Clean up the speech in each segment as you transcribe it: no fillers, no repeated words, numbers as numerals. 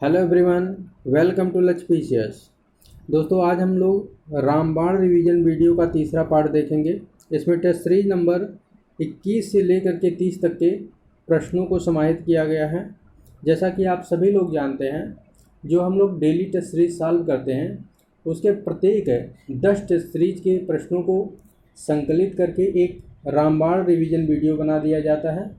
Hello everyone, welcome to लक्ष्मीशियस। दोस्तों, आज हम लोग रामबाण रिवीजन वीडियो का तीसरा पार्ट देखेंगे। इसमें टेस्ट सीरीज नंबर 21 से लेकर के 30 तक के प्रश्नों को समाहित किया गया है। जैसा कि आप सभी लोग जानते हैं, जो हम लोग डेली टेस्ट सीरीज सॉल्व करते हैं उसके प्रत्येक 10 टेस्ट सीरीज के प्रश्नों को संकलित करके एक रामबाण रिवीजन वीडियो बना दिया जाता है।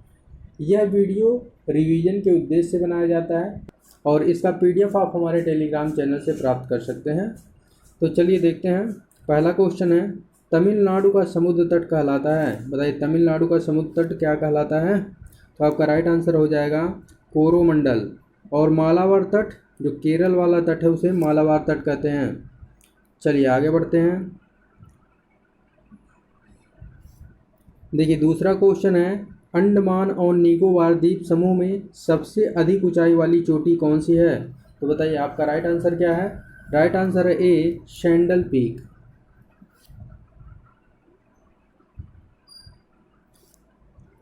यह वीडियो रिवीजन के उद्देश्य से बनाया जाता है और इसका पीडीएफ आप हमारे टेलीग्राम चैनल से प्राप्त कर सकते हैं। तो चलिए देखते हैं। पहला क्वेश्चन है, तमिलनाडु का समुद्र तट कहलाता है। बताइए, तमिलनाडु का समुद्र तट क्या कहलाता है? तो आपका राइट आंसर हो जाएगा कोरोमंडल। और मालाबार तट, जो केरल वाला तट है, उसे मालाबार तट कहते हैं। चलिए आगे बढ़ते हैं। देखिए, दूसरा क्वेश्चन है, अंडमान और निकोबार द्वीप समूह में सबसे अधिक ऊंचाई वाली चोटी कौन सी है? तो बताइए, आपका राइट आंसर क्या है? राइट आंसर है ए, शैंडल पीक।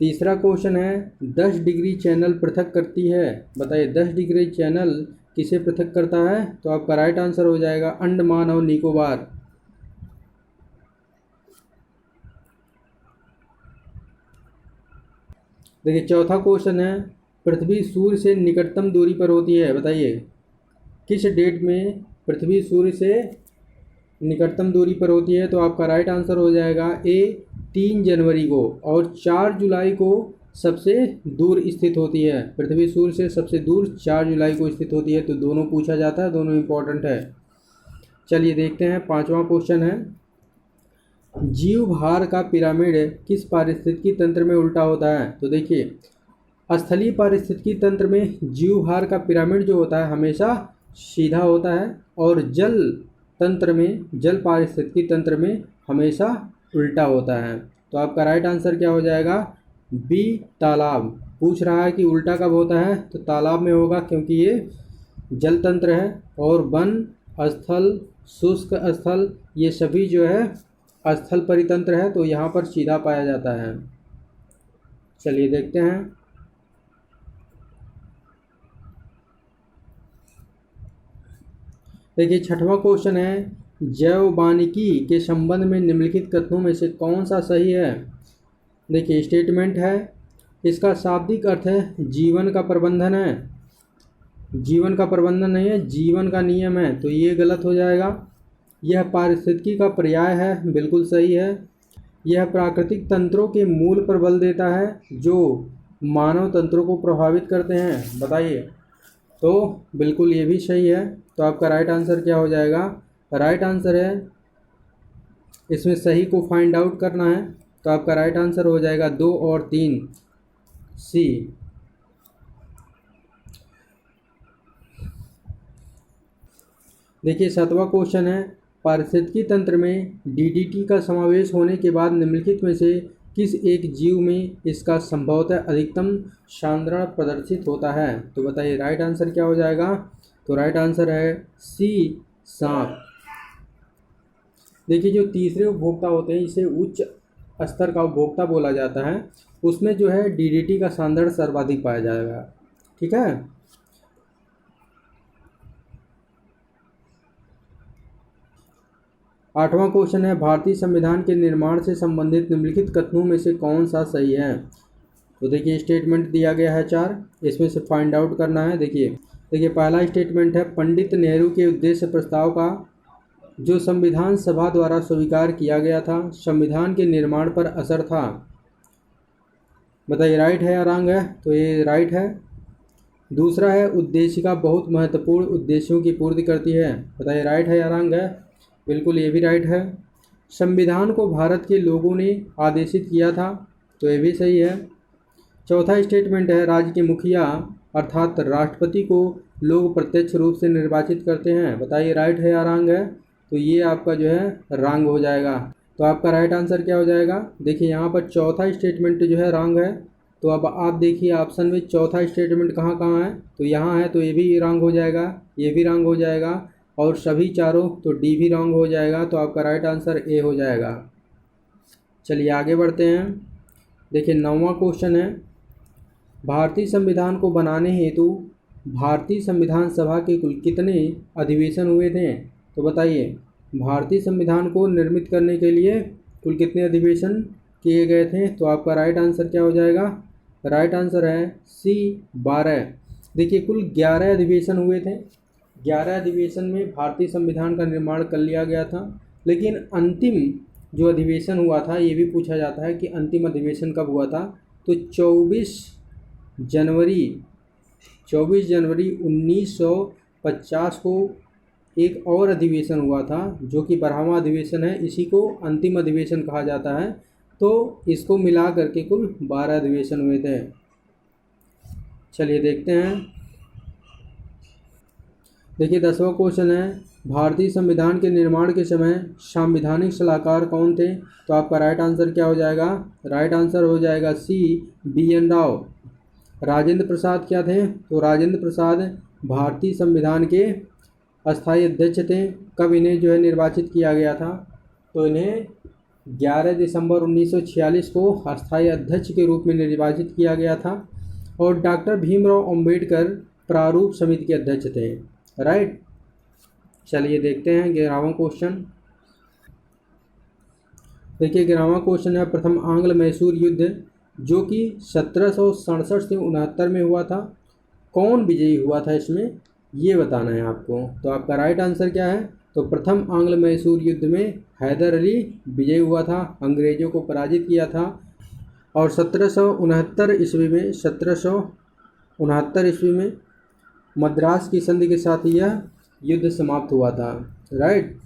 तीसरा क्वेश्चन है, 10 डिग्री चैनल पृथक करती है। बताइए, 10 डिग्री चैनल किसे पृथक करता है? तो आपका राइट आंसर हो जाएगा अंडमान और निकोबार। देखिए, चौथा क्वेश्चन है, पृथ्वी सूर्य से निकटतम दूरी पर होती है। बताइए, किस डेट में पृथ्वी सूर्य से निकटतम दूरी पर होती है? तो आपका राइट आंसर हो जाएगा ए, 3 जनवरी को। और 4 जुलाई को सबसे दूर स्थित होती है। पृथ्वी सूर्य से सबसे दूर 4 जुलाई को स्थित होती है। तो दोनों पूछा जाता है, दोनों इंपॉर्टेंट है। चलिए देखते हैं। पांचवा क्वेश्चन है, जीव भार का पिरामिड किस पारिस्थितिकी तंत्र में उल्टा होता है? तो देखिए, स्थलीय पारिस्थितिकी तंत्र में जीव भार का पिरामिड जो होता है हमेशा सीधा होता है, और जल तंत्र में, जल पारिस्थितिकी तंत्र में हमेशा उल्टा होता है। तो आपका राइट आंसर क्या हो जाएगा? बी, तालाब। पूछ रहा है कि उल्टा कब होता है, तो तालाब में होगा, क्योंकि ये जल तंत्र है। और वन स्थल, शुष्क स्थल, ये सभी जो है स्थल परितंत्र है, तो यहाँ पर सीधा पाया जाता है। चलिए देखते हैं। देखिए, छठवां क्वेश्चन है, जैववानिकी के संबंध में निम्नलिखित कथनों में से कौन सा सही है? देखिए, स्टेटमेंट है, इसका शाब्दिक अर्थ है जीवन का प्रबंधन है। जीवन का प्रबंधन नहीं है, जीवन का नियम है, तो ये गलत हो जाएगा। यह पारिस्थितिकी का पर्याय है, बिल्कुल सही है। यह प्राकृतिक तंत्रों के मूल पर बल देता है जो मानव तंत्रों को प्रभावित करते हैं। बताइए, तो बिल्कुल ये भी सही है। तो आपका राइट आंसर क्या हो जाएगा? राइट आंसर है, इसमें सही को फाइंड आउट करना है, तो आपका राइट आंसर हो जाएगा 2 और 3, सी। देखिए, सातवां क्वेश्चन है, पारिस्थितिकी तंत्र में डीडीटी का समावेश होने के बाद निम्नलिखित में से किस एक जीव में इसका संभवतः अधिकतम सांद्रण प्रदर्शित होता है? तो बताइए, राइट आंसर क्या हो जाएगा? तो राइट आंसर है सी, सांप। देखिए, जो तीसरे उपभोक्ता होते हैं, इसे उच्च स्तर का उपभोक्ता बोला जाता है। उसमें जो है डीडीटी का सांद्रण सर्वाधिक पाया जाएगा। ठीक है। आठवां क्वेश्चन है, भारतीय संविधान के निर्माण से संबंधित निम्नलिखित कथनों में से कौन सा सही है? तो देखिए, स्टेटमेंट दिया गया है 4, इसमें से फाइंड आउट करना है। देखिए, पहला स्टेटमेंट है, पंडित नेहरू के उद्देश्य प्रस्ताव का जो संविधान सभा द्वारा स्वीकार किया गया था, संविधान के निर्माण पर असर था। बताइए, राइट है या रॉन्ग है? तो ये राइट है। दूसरा है, उद्देशिका बहुत महत्वपूर्ण उद्देश्यों की पूर्ति करती है। बताइए, राइट है या रॉन्ग है? बिल्कुल ये भी राइट है। संविधान को भारत के लोगों ने आदेशित किया था, तो ये भी सही है। चौथा स्टेटमेंट है, राज्य के मुखिया अर्थात राष्ट्रपति को लोग प्रत्यक्ष रूप से निर्वाचित करते हैं। बताइए, राइट है या रॉन्ग है? तो ये आपका जो है रॉन्ग हो जाएगा। तो आपका राइट आंसर क्या हो जाएगा? देखिए, यहाँ पर चौथा स्टेटमेंट जो है रॉन्ग है। तो अब आप देखिए ऑप्शन में चौथा स्टेटमेंट कहाँ कहाँ है, तो यहाँ है, तो ये भी रॉन्ग हो जाएगा, ये भी रॉन्ग हो जाएगा, और सभी चारों, तो डी भी रॉन्ग हो जाएगा। तो आपका राइट आंसर ए हो जाएगा। चलिए आगे बढ़ते हैं। देखिए, 9वां क्वेश्चन है, भारतीय संविधान को बनाने हेतु भारतीय संविधान सभा के कुल कितने अधिवेशन हुए थे? तो बताइए, भारतीय संविधान को निर्मित करने के लिए कुल कितने अधिवेशन किए गए थे? तो आपका राइट आंसर क्या हो जाएगा? राइट आंसर है सी 12। देखिए, कुल 11 अधिवेशन हुए थे। 11 अधिवेशन में भारतीय संविधान का निर्माण कर लिया गया था, लेकिन अंतिम जो अधिवेशन हुआ था, ये भी पूछा जाता है कि अंतिम अधिवेशन कब हुआ था? तो जनवरी 24 जनवरी 1950 को एक और अधिवेशन हुआ था, जो कि 12वां अधिवेशन है। इसी को अंतिम अधिवेशन कहा जाता है। तो इसको मिला करके कुल 12 अधिवेशन हुए थे। चलिए देखते हैं। देखिए 10वां क्वेश्चन है, भारतीय संविधान के निर्माण के समय संवैधानिक सलाहकार कौन थे? तो आपका राइट आंसर क्या हो जाएगा? राइट आंसर हो जाएगा सी BN राव। राजेंद्र प्रसाद क्या थे? तो राजेंद्र प्रसाद भारतीय संविधान के अस्थायी अध्यक्ष थे। कब इन्हें जो है निर्वाचित किया गया था? तो इन्हें 11 दिसंबर 1946 को अस्थायी अध्यक्ष के रूप में निर्वाचित किया गया था। और डॉक्टर भीमराव अंबेडकर प्रारूप समिति के अध्यक्ष थे। राइट। चलिए देखते हैं 11वां क्वेश्चन। देखिए 11वां क्वेश्चन है, प्रथम आंग्ल मैसूर युद्ध जो कि 1767 से 69 में हुआ था, कौन विजयी हुआ था इसमें? ये बताना है आपको। तो आपका राइट आंसर क्या है? तो प्रथम आंग्ल मैसूर युद्ध में हैदर अली विजयी हुआ था, अंग्रेजों को पराजित किया था। और 1769 ईस्वी में मद्रास की संधि के साथ यह युद्ध समाप्त हुआ था। राइट।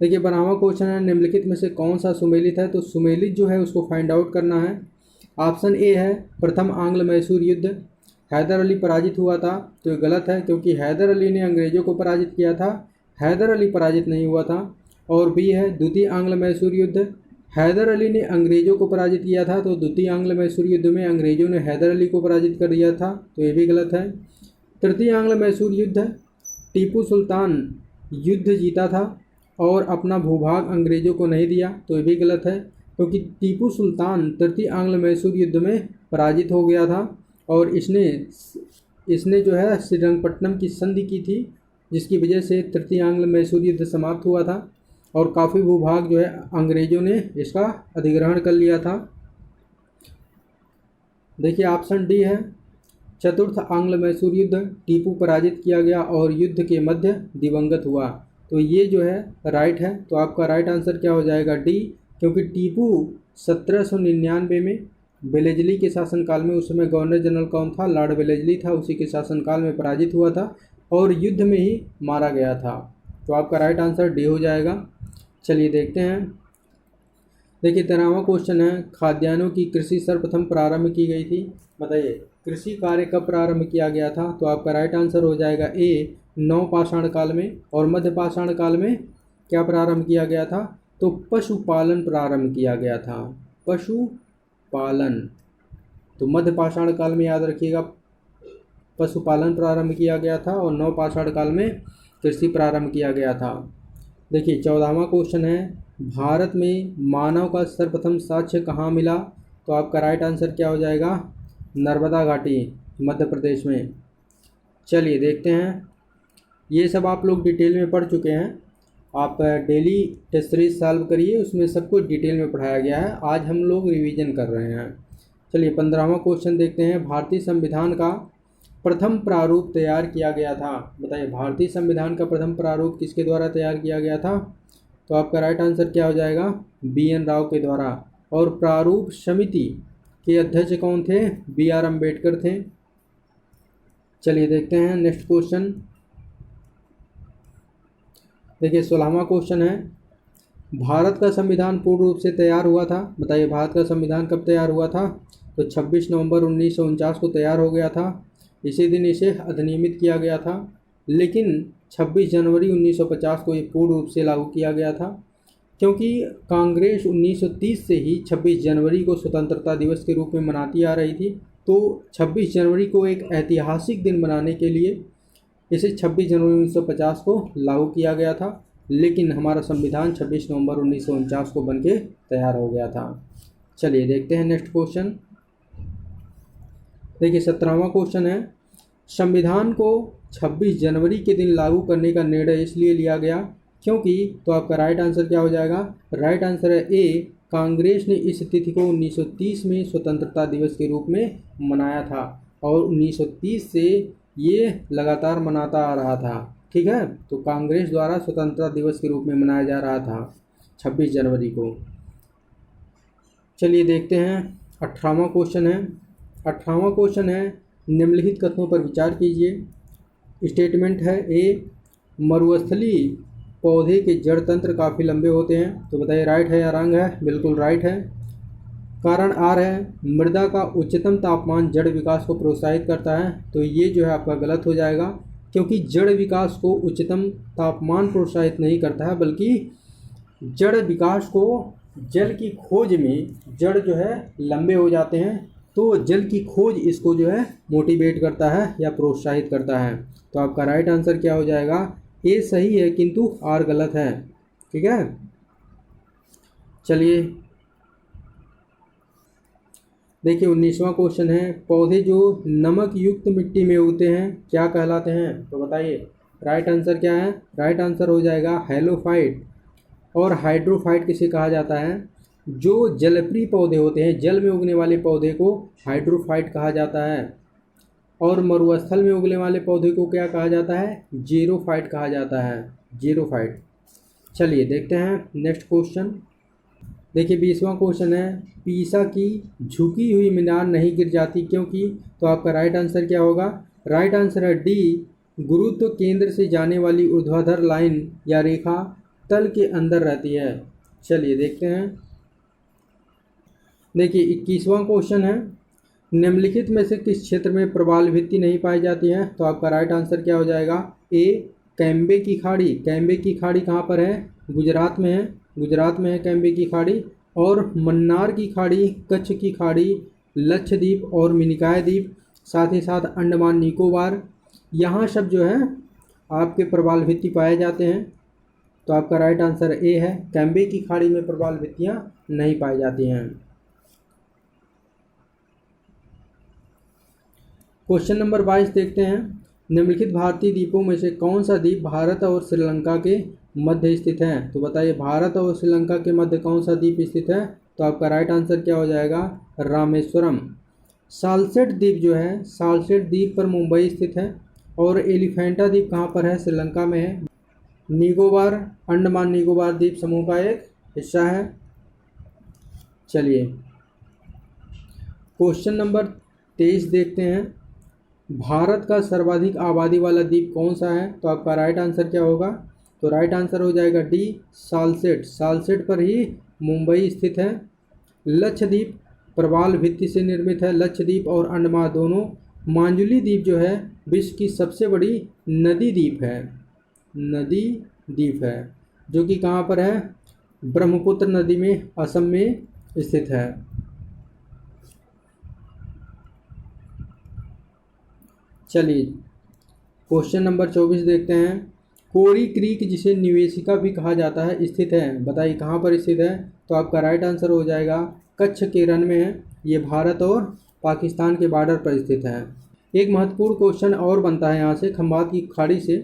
देखिए 12वां क्वेश्चन है, निम्नलिखित में से कौन सा सुमेलित है? तो सुमेलित जो है उसको फाइंड आउट करना है। ऑप्शन ए है प्रथम आंग्ल मैसूर युद्ध हैदर अली पराजित हुआ था, तो ये गलत है, क्योंकि हैदर अली ने अंग्रेजों को पराजित किया था, हैदर अली पराजित नहीं हुआ था। और बी है द्वितीय आंग्ल मैसूर युद्ध, हैदर अली ने अंग्रेजों को पराजित किया था, तो द्वितीय आंग्ल मैसूर युद्ध में अंग्रेजों ने हैदर अली को पराजित कर दिया था, तो ये भी गलत है। तृतीय आंग्ल मैसूर युद्ध, टीपू सुल्तान युद्ध जीता था और अपना भूभाग अंग्रेजों को नहीं दिया, तो ये भी गलत है, क्योंकि टीपू सुल्तान तृतीय आंग्ल मैसूर युद्ध में पराजित हो गया था और इसने जो है श्रीरंगपट्टनम की संधि की थी, जिसकी वजह से तृतीय आंग्ल मैसूर युद्ध समाप्त हुआ था और काफ़ी भूभाग जो है अंग्रेजों ने इसका अधिग्रहण कर लिया था। देखिए ऑप्शन डी है, चतुर्थ आंग्ल मैसूर युद्ध, टीपू पराजित किया गया और युद्ध के मध्य दिवंगत हुआ, तो ये जो है राइट है। तो आपका राइट आंसर क्या हो जाएगा? डी, क्योंकि टीपू 1799 में वेलेजली के शासनकाल में, उस समय गवर्नर जनरल कौन था? लॉर्ड वेलेजली था, उसी के शासनकाल में पराजित हुआ था और युद्ध में ही मारा गया था। तो आपका राइट आंसर डी हो जाएगा। चलिए देखते हैं। देखिए 13वां क्वेश्चन है, खाद्यान्नों की कृषि सर्वप्रथम प्रारंभ की गई थी, बताइए कृषि कार्य कब प्रारंभ किया गया था? तो आपका राइट आंसर हो जाएगा ए, नवपाषाण काल में। और मध्यपाषाण काल में क्या प्रारंभ किया गया था? तो पशुपालन प्रारंभ किया गया था, पशुपालन। तो मध्यपाषाण काल में याद रखिएगा पशुपालन प्रारंभ किया गया था और नवपाषाण काल में कृषि प्रारंभ किया गया था। देखिए 14वां क्वेश्चन है, भारत में मानव का सर्वप्रथम साक्ष्य कहाँ मिला? तो आपका राइट आंसर क्या हो जाएगा? नर्मदा घाटी, मध्य प्रदेश में। चलिए देखते हैं। ये सब आप लोग डिटेल में पढ़ चुके हैं, आप डेली टेस्ट सीरीज सॉल्व करिए, उसमें सब कुछ डिटेल में पढ़ाया गया है। आज हम लोग रिवीजन कर रहे हैं। चलिए 15वां क्वेश्चन देखते हैं, भारतीय संविधान का प्रथम प्रारूप तैयार किया गया था, बताइए भारतीय संविधान का प्रथम प्रारूप किसके द्वारा तैयार किया गया था? तो आपका राइट आंसर क्या हो जाएगा? BN राव के द्वारा। और प्रारूप समिति के अध्यक्ष कौन थे? BR अम्बेडकर थे। चलिए देखते हैं नेक्स्ट क्वेश्चन। देखिए 16वां क्वेश्चन है, भारत का संविधान पूर्ण रूप से तैयार हुआ था, बताइए भारत का संविधान कब तैयार हुआ था? तो 26 नवंबर 1949 को तैयार हो गया था। इसी दिन इसे अधिनियमित किया गया था, लेकिन 26 जनवरी 1950 को ये पूर्ण रूप से लागू किया गया था, क्योंकि कांग्रेस 1930 से ही 26 जनवरी को स्वतंत्रता दिवस के रूप में मनाती आ रही थी। तो 26 जनवरी को एक ऐतिहासिक दिन मनाने के लिए इसे 26 जनवरी 1950 को लागू किया गया था, लेकिन हमारा संविधान 26 नवंबर 1949 को बनके तैयार हो गया था। चलिए देखते हैं नेक्स्ट क्वेश्चन। देखिए 17वां क्वेश्चन है, संविधान को 26 जनवरी के दिन लागू करने का निर्णय इसलिए लिया गया क्योंकि, तो आपका राइट आंसर क्या हो जाएगा? राइट आंसर है ए, कांग्रेस ने इस तिथि को 1930 में स्वतंत्रता दिवस के रूप में मनाया था और 1930 से ये लगातार मनाता आ रहा था। ठीक है, तो कांग्रेस द्वारा स्वतंत्रता दिवस के रूप में मनाया जा रहा था 26 जनवरी को। चलिए देखते हैं 18वां क्वेश्चन है। 18वां क्वेश्चन है, निम्नलिखित कथनों पर विचार कीजिए। स्टेटमेंट है ए, मरुस्थली पौधे के जड़ तंत्र काफ़ी लंबे होते हैं, तो बताइए राइट है या रॉन्ग है? बिल्कुल राइट है। कारण आर है, मृदा का उच्चतम तापमान जड़ विकास को प्रोत्साहित करता है, तो ये जो है आपका गलत हो जाएगा, क्योंकि जड़ विकास को उच्चतम तापमान प्रोत्साहित नहीं करता है, बल्कि जड़ विकास को जल की खोज में जड़ जो है लंबे हो जाते हैं, तो जल की खोज इसको जो है मोटिवेट करता है या प्रोत्साहित करता है। तो आपका राइट आंसर क्या हो जाएगा? ए सही है किंतु आर गलत है। ठीक है, चलिए देखिए 19वां क्वेश्चन है, पौधे जो नमक युक्त मिट्टी में उगते हैं क्या कहलाते हैं? तो बताइए राइट आंसर क्या है? राइट आंसर हो जाएगा हैलोफाइट। और हाइड्रोफाइट किसे कहा जाता है? जो जलप्रिय पौधे होते हैं, जल में उगने वाले पौधे को हाइड्रोफाइट कहा जाता है, और मरुस्थल में उगने वाले पौधे को क्या कहा जाता है? जीरोफाइट कहा जाता है, जीरोफाइट। चलिए देखते हैं नेक्स्ट क्वेश्चन। देखिए 20वां क्वेश्चन है, पीसा की झुकी हुई मीनार नहीं गिर जाती क्योंकि, तो आपका राइट आंसर क्या होगा? राइट आंसर है डी, गुरुत्व केंद्र से जाने वाली ऊर्ध्वाधर लाइन या रेखा तल के अंदर रहती है। चलिए देखते हैं। देखिए 21वां क्वेश्चन है, निम्नलिखित में से किस क्षेत्र में प्रवाल भित्ति नहीं पाई जाती है? तो आपका राइट आंसर क्या हो जाएगा? ए, कैम्बे की खाड़ी। कैम्बे की खाड़ी कहाँ पर है? गुजरात में है, गुजरात में है कैम्बे की खाड़ी। और मन्नार की खाड़ी, कच्छ की खाड़ी, लक्षद्वीप और मिनिकॉय द्वीप, साथ ही साथ अंडमान निकोबार, यहाँ सब जो है आपके प्रवाल भित्ति पाए जाते हैं। तो आपका राइट आंसर ए है, कैम्बे की खाड़ी में प्रवाल भित्तियाँ नहीं पाई जाती हैं। क्वेश्चन नंबर 22 देखते हैं, निम्नलिखित भारतीय द्वीपों में से कौन सा द्वीप भारत और श्रीलंका के मध्य स्थित है? तो बताइए भारत और श्रीलंका के मध्य कौन सा द्वीप स्थित है? तो आपका राइट आंसर क्या हो जाएगा? रामेश्वरम। सालसेट द्वीप जो है, सालसेट द्वीप पर मुंबई स्थित है। और एलिफेंटा द्वीप कहाँ पर है? श्रीलंका में है। निकोबार, अंडमान निकोबार द्वीप समूह का एक हिस्सा है। चलिए क्वेश्चन नंबर 23 देखते हैं, भारत का सर्वाधिक आबादी वाला द्वीप कौन सा है? तो आपका राइट आंसर क्या होगा? तो राइट आंसर हो जाएगा डी, सालसेट। सालसेट पर ही मुंबई स्थित है। लक्षद्वीप प्रवाल भित्ति से निर्मित है, लक्षद्वीप और अंडमान दोनों। मांजुली द्वीप जो है विश्व की सबसे बड़ी नदी द्वीप है, नदी द्वीप है, जो कि कहाँ पर है? ब्रह्मपुत्र नदी में, असम में स्थित है। चलिए क्वेश्चन नंबर 24 देखते हैं, कोरी क्रीक जिसे निवेशिका भी कहा जाता है स्थित है, बताइए कहाँ पर स्थित है? तो आपका राइट आंसर हो जाएगा कच्छ के रण में है। ये भारत और पाकिस्तान के बॉर्डर पर स्थित है। एक महत्वपूर्ण क्वेश्चन और बनता है यहाँ से खंभात की खाड़ी से।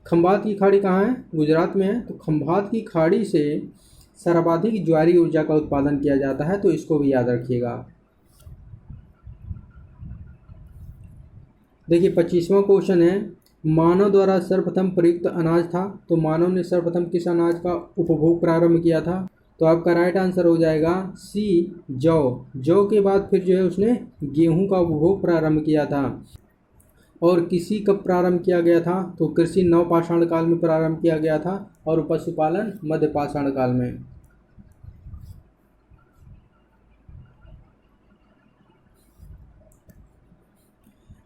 खंभात की खाड़ी कहाँ है? गुजरात में है। तो खंभात की खाड़ी से सर्वाधिक ज्वारीय ऊर्जा का उत्पादन किया जाता है, तो इसको भी याद रखिएगा। देखिए 25वां क्वेश्चन है, मानव द्वारा सर्वप्रथम प्रयुक्त अनाज था, तो मानव ने सर्वप्रथम किस अनाज का उपभोग प्रारंभ किया था? तो आपका राइट आंसर हो जाएगा सी, जौ। जौ के बाद फिर जो है उसने गेहूं का उपभोग प्रारंभ किया था। और कृषि कब प्रारंभ किया गया था? तो कृषि नवपाषाण काल में प्रारंभ किया गया था, और पशुपालन मध्य पाषाण काल में।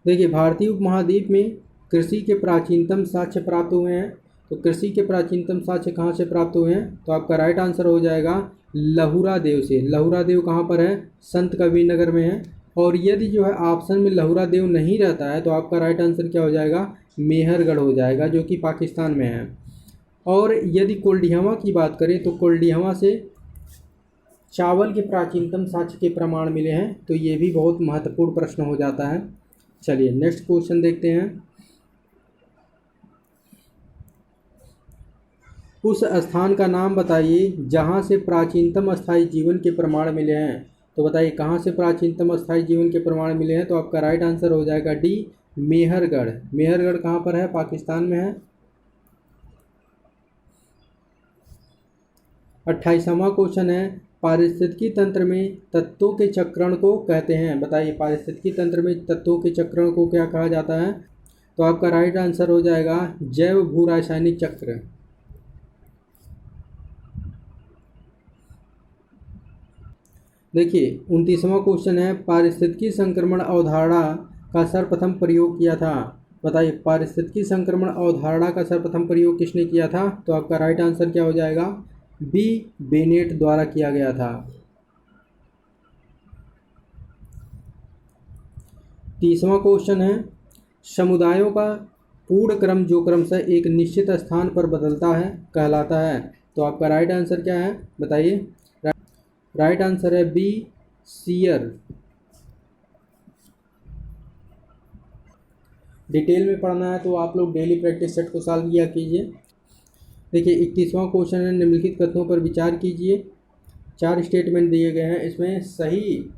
देखिए भारतीय उपमहाद्वीप में कृषि के प्राचीनतम साक्ष्य प्राप्त हुए हैं। तो कृषि के प्राचीनतम साक्ष्य कहाँ से प्राप्त हुए हैं? तो आपका राइट आंसर हो जाएगा लहुरा देव से। लहुरा देव कहाँ पर है? संत कबीर नगर में है। और यदि जो है ऑप्शन में लहुरा देव नहीं रहता है तो आपका राइट आंसर क्या हो जाएगा? मेहरगढ़ हो जाएगा, जो कि पाकिस्तान में है। और यदि कोल्डिहवा की बात करें तो कोल्डिहवा से चावल के प्राचीनतम साक्ष्य के प्रमाण मिले हैं? तो ये भी बहुत महत्वपूर्ण प्रश्न हो जाता है। चलिए नेक्स्ट क्वेश्चन देखते हैं। उस स्थान का नाम बताइए जहाँ से प्राचीनतम स्थायी जीवन के प्रमाण मिले हैं। तो बताइए कहाँ से प्राचीनतम स्थायी जीवन के प्रमाण मिले हैं? तो आपका राइट आंसर हो जाएगा डी, मेहरगढ़। मेहरगढ़ कहाँ पर है? पाकिस्तान में है। 28वां क्वेश्चन है, पारिस्थितिकी तंत्र में तत्वों के चक्रण को कहते हैं। बताइए पारिस्थितिकी तंत्र में तत्वों के चक्रण को क्या कहा जाता है? तो आपका राइट आंसर हो जाएगा जैव भू रासायनिक चक्र। देखिए 29वां क्वेश्चन है, पारिस्थितिकी संक्रमण अवधारणा का सर्वप्रथम प्रयोग किया था। बताइए पारिस्थितिकी संक्रमण अवधारणा का सर्वप्रथम प्रयोग किसने किया था? तो आपका राइट आंसर क्या हो जाएगा? बी, बेनेट द्वारा किया गया था। 30वां क्वेश्चन है, समुदायों का पूर्ण क्रम जो क्रमशः एक निश्चित स्थान पर बदलता है कहलाता है। तो आपका राइट आंसर क्या है? बताइए। राइट आंसर है बी, सीयर। डिटेल में पढ़ना है तो आप लोग डेली प्रैक्टिस सेट को सॉल्व किया कीजिए। देखिए 31वां क्वेश्चन है, निम्नलिखित कथनों पर विचार कीजिए। 4 स्टेटमेंट दिए गए हैं, इसमें सही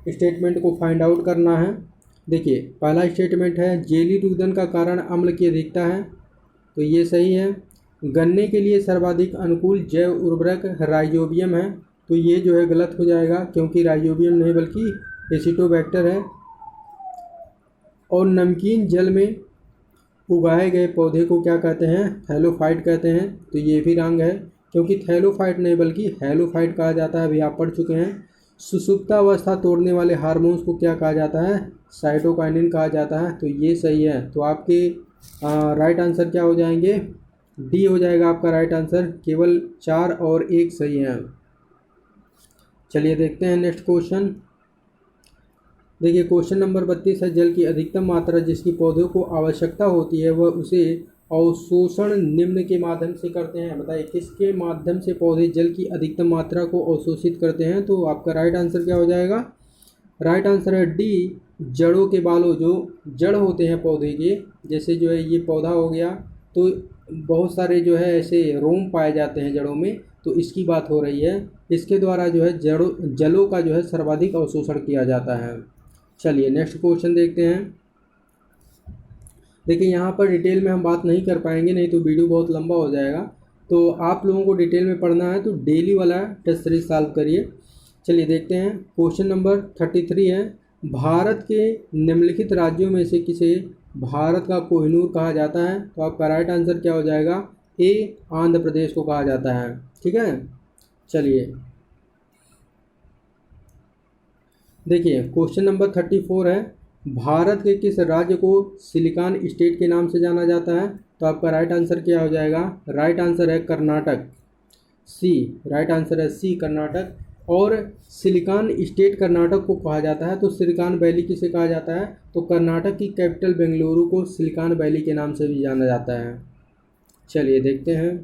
स्टेटमेंट को फाइंड आउट करना है। देखिए पहला स्टेटमेंट है, जेली रुदन का कारण अम्ल की अधिकता है। तो ये सही है। गन्ने के लिए सर्वाधिक अनुकूल जैव उर्वरक राइजोबियम है। तो ये जो है गलत हो जाएगा, क्योंकि राइजोबियम नहीं बल्कि एसिटोबैक्टर है। और नमकीन जल में उगाए गए पौधे को क्या कहते हैं? थैलोफाइट कहते हैं। तो ये भी रंग है, क्योंकि थैलोफाइट नहीं बल्कि हैलोफाइट कहा जाता है, अभी आप पढ़ चुके हैं। सुसुप्तावस्था तोड़ने वाले हार्मोन्स को क्या कहा जाता है? साइटोकाइनिन कहा जाता है। तो ये सही है। तो आपके राइट आंसर क्या हो जाएंगे? डी हो जाएगा आपका राइट आंसर। केवल 4 और 1 सही है। चलिए देखते हैं नेक्स्ट क्वेश्चन। देखिए क्वेश्चन नंबर 32 है, जल की अधिकतम मात्रा जिसकी पौधों को आवश्यकता होती है वह उसे अवशोषण निम्न के माध्यम से करते हैं। बताइए किसके माध्यम से पौधे जल की अधिकतम मात्रा को अवशोषित करते हैं? तो आपका राइट आंसर क्या हो जाएगा? राइट आंसर है डी, जड़ों के बालों। जो जड़ होते हैं पौधे के, जैसे जो है ये पौधा हो गया, तो बहुत सारे जो है ऐसे रोम पाए जाते हैं जड़ों में, तो इसकी बात हो रही है। इसके द्वारा जो है जलों का जो है सर्वाधिक अवशोषण किया जाता है। चलिए नेक्स्ट क्वेश्चन देखते हैं। देखिए यहाँ पर डिटेल में हम बात नहीं कर पाएंगे, नहीं तो वीडियो बहुत लंबा हो जाएगा। तो आप लोगों को डिटेल में पढ़ना है तो डेली वाला टेस्ट सीरीज सॉल्व करिए। चलिए देखते हैं क्वेश्चन नंबर 33 है, भारत के निम्नलिखित राज्यों में से किसे भारत का कोहिनूर कहा जाता है? तो आपका राइट आंसर क्या हो जाएगा? ए, आंध्र प्रदेश को कहा जाता है। ठीक है। चलिए देखिए क्वेश्चन नंबर 34 है, भारत के किस राज्य को सिलिकॉन स्टेट के नाम से जाना जाता है? तो आपका राइट आंसर क्या हो जाएगा? राइट आंसर है कर्नाटक, सी। राइट आंसर है सी, कर्नाटक। और सिलिकॉन स्टेट कर्नाटक को कहा जाता है। तो सिलिकॉन वैली किसे कहा जाता है? तो कर्नाटक की कैपिटल बेंगलुरु को सिलिकॉन वैली के नाम से भी जाना जाता है। चलिए देखते हैं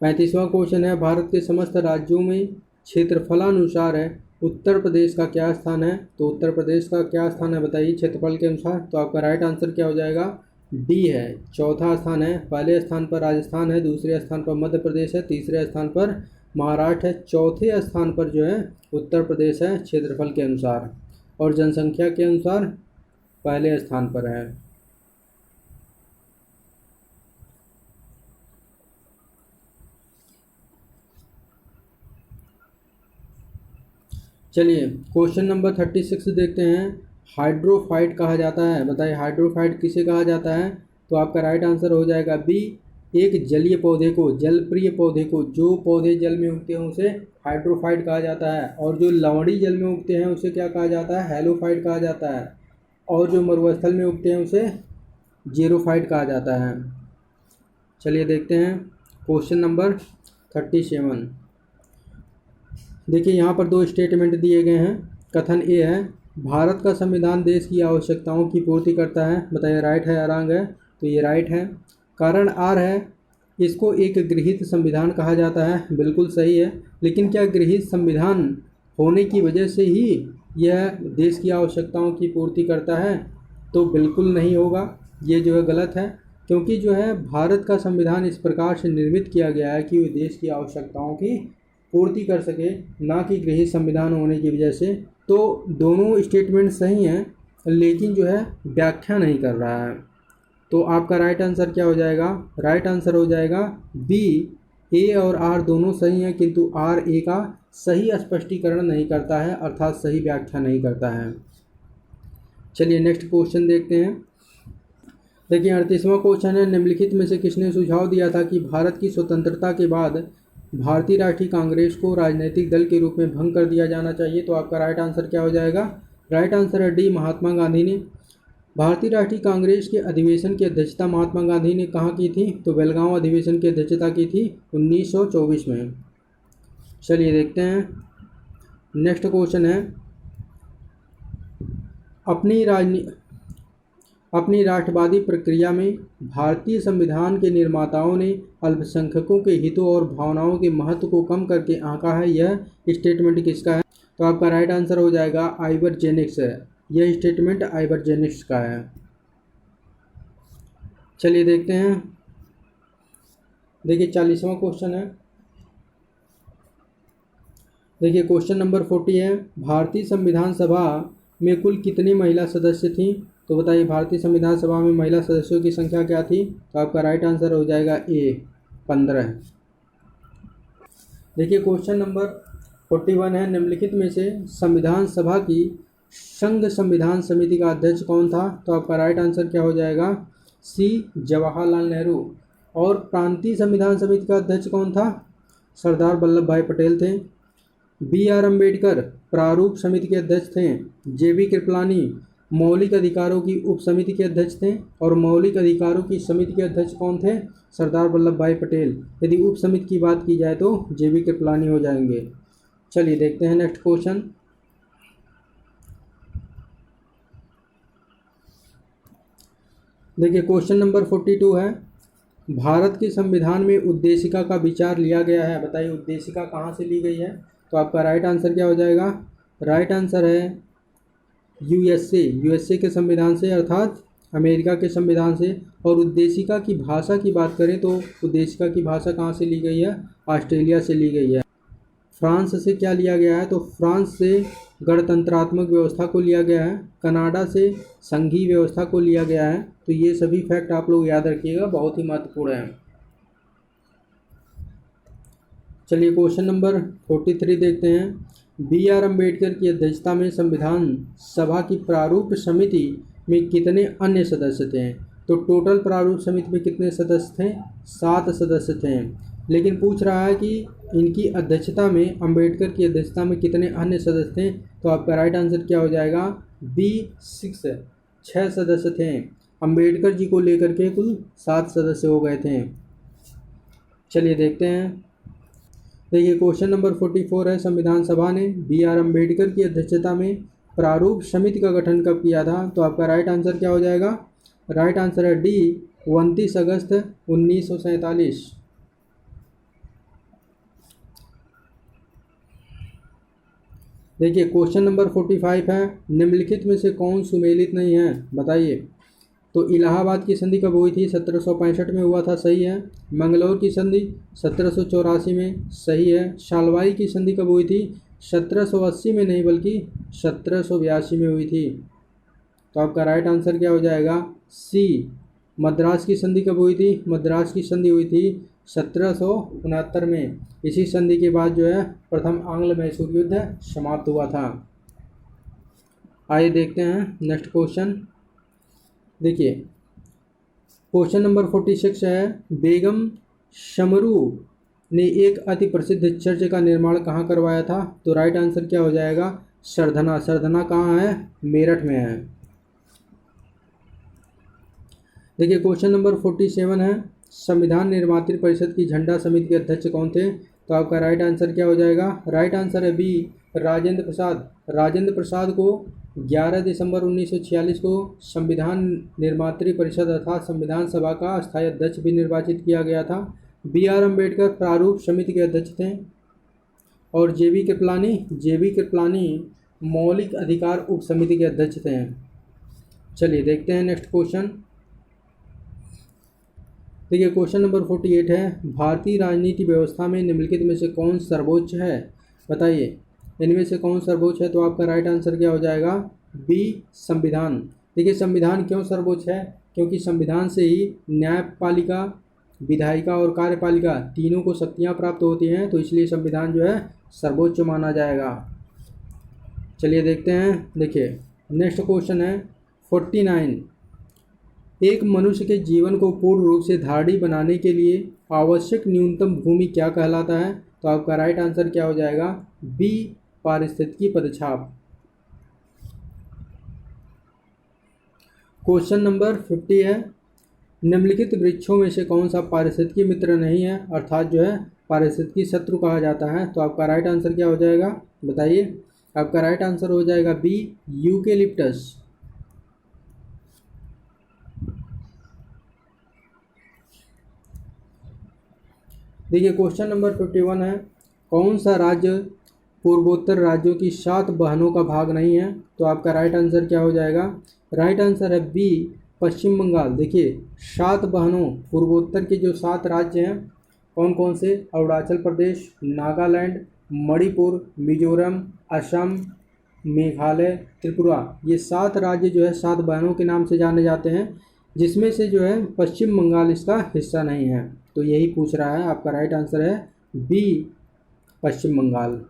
35वां क्वेश्चन है, भारत के समस्त राज्यों में क्षेत्रफलानुसार है उत्तर प्रदेश का क्या स्थान है? तो उत्तर प्रदेश का क्या स्थान है बताइए क्षेत्रफल के अनुसार? तो आपका राइट आंसर क्या हो जाएगा? डी है, चौथा स्थान है। पहले स्थान पर राजस्थान है, दूसरे स्थान पर मध्य प्रदेश है, तीसरे स्थान पर महाराष्ट्र है, चौथे स्थान पर जो है उत्तर प्रदेश है क्षेत्रफल के अनुसार, और जनसंख्या के अनुसार पहले स्थान पर है। चलिए क्वेश्चन नंबर 36 देखते हैं, हाइड्रोफाइट कहा जाता है। बताइए हाइड्रोफाइट किसे कहा जाता है? तो आपका राइट आंसर हो जाएगा बी, एक जलीय पौधे को, जलप्रिय पौधे को। जो पौधे जल में उगते हैं उसे हाइड्रोफाइट कहा जाता है, और जो लवणी जल में उगते हैं उसे क्या कहा जाता है? हैलोफाइट कहा जाता है, और जो मरुस्थल में उगते हैं उसे जीरोफाइट कहा जाता है। चलिए देखते हैं क्वेश्चन नंबर 37। देखिए यहाँ पर 2 स्टेटमेंट दिए गए हैं। कथन ए है, भारत का संविधान देश की आवश्यकताओं की पूर्ति करता है। बताइए राइट है या रॉन्ग है? तो ये राइट है। कारण आर है, इसको एक गृहीत संविधान कहा जाता है, बिल्कुल सही है। लेकिन क्या गृहीत संविधान होने की वजह से ही यह देश की आवश्यकताओं की पूर्ति करता है? तो बिल्कुल नहीं होगा, ये जो है गलत है। क्योंकि जो है भारत का संविधान इस प्रकार से निर्मित किया गया है कि वो देश की आवश्यकताओं की पूर्ति कर सके, ना कि गृहीत संविधान होने की वजह से। तो दोनों स्टेटमेंट सही हैं, लेकिन जो है व्याख्या नहीं कर रहा है। तो आपका राइट आंसर क्या हो जाएगा? राइट आंसर हो जाएगा बी। ए और आर दोनों सही हैं, किंतु आर ए का सही स्पष्टीकरण नहीं करता है, अर्थात सही व्याख्या नहीं करता है। चलिए नेक्स्ट क्वेश्चन देखते हैं। देखिए 38वां क्वेश्चन है, निम्नलिखित में से किसने सुझाव दिया था कि भारत की स्वतंत्रता के बाद भारतीय राष्ट्रीय कांग्रेस को राजनीतिक दल के रूप में भंग कर दिया जाना चाहिए? तो आपका राइट आंसर क्या हो जाएगा? राइट आंसर है डी, महात्मा गांधी ने। भारतीय राष्ट्रीय कांग्रेस के अधिवेशन की अध्यक्षता महात्मा गांधी ने कहाँ की थी? तो बेलगांव अधिवेशन की अध्यक्षता की थी 1924 में। चलिए देखते हैं नेक्स्ट क्वेश्चन है, अपनी राष्ट्रवादी प्रक्रिया में भारतीय संविधान के निर्माताओं ने अल्पसंख्यकों के हितों और भावनाओं के महत्व को कम करके आंका है। यह स्टेटमेंट किसका है? तो आपका राइट आंसर हो जाएगा आइवर्जेनिक्स है। यह स्टेटमेंट आइवर्जेनिक्स का है। चलिए देखते हैं। देखिए 40वां क्वेश्चन है। देखिए क्वेश्चन नंबर 40 है, भारतीय संविधान सभा में कुल कितनी महिला सदस्य थीं? तो बताइए भारतीय संविधान सभा में महिला सदस्यों की संख्या क्या थी? तो आपका राइट आंसर हो जाएगा ए, 15। देखिए क्वेश्चन नंबर 41 है, निम्नलिखित में से संविधान सभा की संघ संविधान समिति का अध्यक्ष कौन था? तो आपका राइट आंसर क्या हो जाएगा? सी, जवाहरलाल नेहरू। और प्रांतीय संविधान समिति का अध्यक्ष कौन था? सरदार वल्लभ भाई पटेल थे। बी आर अम्बेडकर प्रारूप समिति के अध्यक्ष थे। जे बी कृपलानी मौलिक अधिकारों की उप समिति के अध्यक्ष थे। और मौलिक अधिकारों की समिति के अध्यक्ष कौन थे? सरदार वल्लभ भाई पटेल। यदि उप समिति की बात की जाए तो जे बी कृपलानी हो जाएंगे। चलिए देखते हैं नेक्स्ट क्वेश्चन। देखिए क्वेश्चन नंबर 42 है, भारत के संविधान में उद्देशिका का विचार लिया गया है। बताइए उद्देशिका कहाँ से ली गई है? तो आपका राइट आंसर क्या हो जाएगा? राइट आंसर है यूएसए के संविधान से, अर्थात अमेरिका के संविधान से। और उद्देशिका की भाषा की बात करें तो उद्देशिका की भाषा कहाँ से ली गई है? ऑस्ट्रेलिया से ली गई है। फ्रांस से क्या लिया गया है? तो फ्रांस से गणतंत्रात्मक व्यवस्था को लिया गया है। कनाडा से संघीय व्यवस्था को लिया गया है। तो ये सभी फैक्ट आप लोग याद रखिएगा, बहुत ही महत्वपूर्ण है। चलिए क्वेश्चन नंबर 43 देखते हैं। बी आर अम्बेडकर की अध्यक्षता में संविधान सभा की प्रारूप समिति में कितने अन्य सदस्य थे? तो टोटल प्रारूप समिति में कितने सदस्य थे? 7 सदस्य थे। लेकिन पूछ रहा है कि इनकी अध्यक्षता में, अम्बेडकर की अध्यक्षता में कितने अन्य सदस्य थे? तो आपका राइट आंसर क्या हो जाएगा? बी, 6 सदस्य थे। अम्बेडकर जी को लेकर के कुल 7 सदस्य हो गए थे। चलिए देखते हैं। देखिए क्वेश्चन नंबर 44 है, संविधान सभा ने बी आर अम्बेडकर की अध्यक्षता में प्रारूप समिति का गठन कब किया था? तो आपका राइट आंसर क्या हो जाएगा? राइट आंसर है डी, 29 अगस्त 1947। देखिए क्वेश्चन नंबर 45 है, निम्नलिखित में से कौन सुमेलित नहीं है? बताइए। तो इलाहाबाद की संधि कब हुई थी? 1765 में हुआ था, सही है। मंगलौर की संधि 1784 में, सही है। शालवाई की संधि कब हुई थी? 1780 में नहीं बल्कि 1782 में हुई थी। तो आपका राइट आंसर क्या हो जाएगा? सी। मद्रास की संधि कब हुई थी? मद्रास की संधि हुई थी 1769 में। इसी संधि के बाद जो है प्रथम आंग्ल मैसूर युद्ध समाप्त हुआ था। आइए देखते हैं नेक्स्ट क्वेश्चन। देखिए क्वेश्चन नंबर 46 है, बेगम शमरू ने एक अति प्रसिद्ध चर्च का निर्माण कहाँ करवाया था? तो राइट आंसर क्या हो जाएगा? सरधना। सरधना कहाँ है? मेरठ में है। देखिए क्वेश्चन नंबर 47 है, संविधान निर्मात्री परिषद की झंडा समिति के अध्यक्ष कौन थे? तो आपका राइट आंसर क्या हो जाएगा? राइट आंसर है बी, राजेंद्र प्रसाद। राजेंद्र प्रसाद को 11 दिसंबर 1946 को संविधान निर्मात्री परिषद अर्थात संविधान सभा का स्थायी अध्यक्ष भी निर्वाचित किया गया था। बी आर अम्बेडकर प्रारूप समिति के अध्यक्ष थे। और जे बी कृपलानी मौलिक अधिकार उप समिति के अध्यक्ष थे। चलिए देखते हैं नेक्स्ट क्वेश्चन। देखिए क्वेश्चन नंबर 48 है, भारतीय राजनीति व्यवस्था में निम्नलिखित में से कौन सर्वोच्च है? बताइए इनमें से कौन सर्वोच्च है? तो आपका राइट आंसर क्या हो जाएगा? बी, संविधान। देखिए संविधान क्यों सर्वोच्च है? क्योंकि संविधान से ही न्यायपालिका, विधायिका और कार्यपालिका तीनों को शक्तियाँ प्राप्त होती हैं, तो इसलिए संविधान जो है सर्वोच्च माना जाएगा। चलिए देखते हैं। देखिए नेक्स्ट क्वेश्चन है 49, एक मनुष्य के जीवन को पूर्ण रूप से धारणी बनाने के लिए आवश्यक न्यूनतम भूमि क्या कहलाता है? तो आपका राइट आंसर क्या हो जाएगा? बी, पारिस्थितिकी पदछाप। क्वेश्चन नंबर 50 है, निम्नलिखित वृक्षों में से कौन सा पारिस्थितिकी मित्र नहीं है, अर्थात जो है पारिस्थितिकी शत्रु कहा जाता है? तो आपका राइट आंसर क्या हो जाएगा? बताइए। आपका राइट आंसर हो जाएगा बी, यूकेलिप्टस। देखिए क्वेश्चन नंबर 51 है, कौन सा राज्य पूर्वोत्तर राज्यों की 7 बहनों का भाग नहीं है? तो आपका राइट आंसर क्या हो जाएगा? राइट आंसर है बी, पश्चिम बंगाल। देखिए 7 बहनों, पूर्वोत्तर के जो 7 राज्य हैं कौन कौन से? अरुणाचल प्रदेश, नागालैंड, मणिपुर, मिजोरम, असम, मेघालय, त्रिपुरा, ये 7 राज्य जो है 7 बहनों के नाम से जाने जाते हैं, जिसमें से जो है पश्चिम बंगाल इसका हिस्सा नहीं है। तो यही पूछ रहा है। आपका राइट आंसर है बी, पश्चिम बंगाल।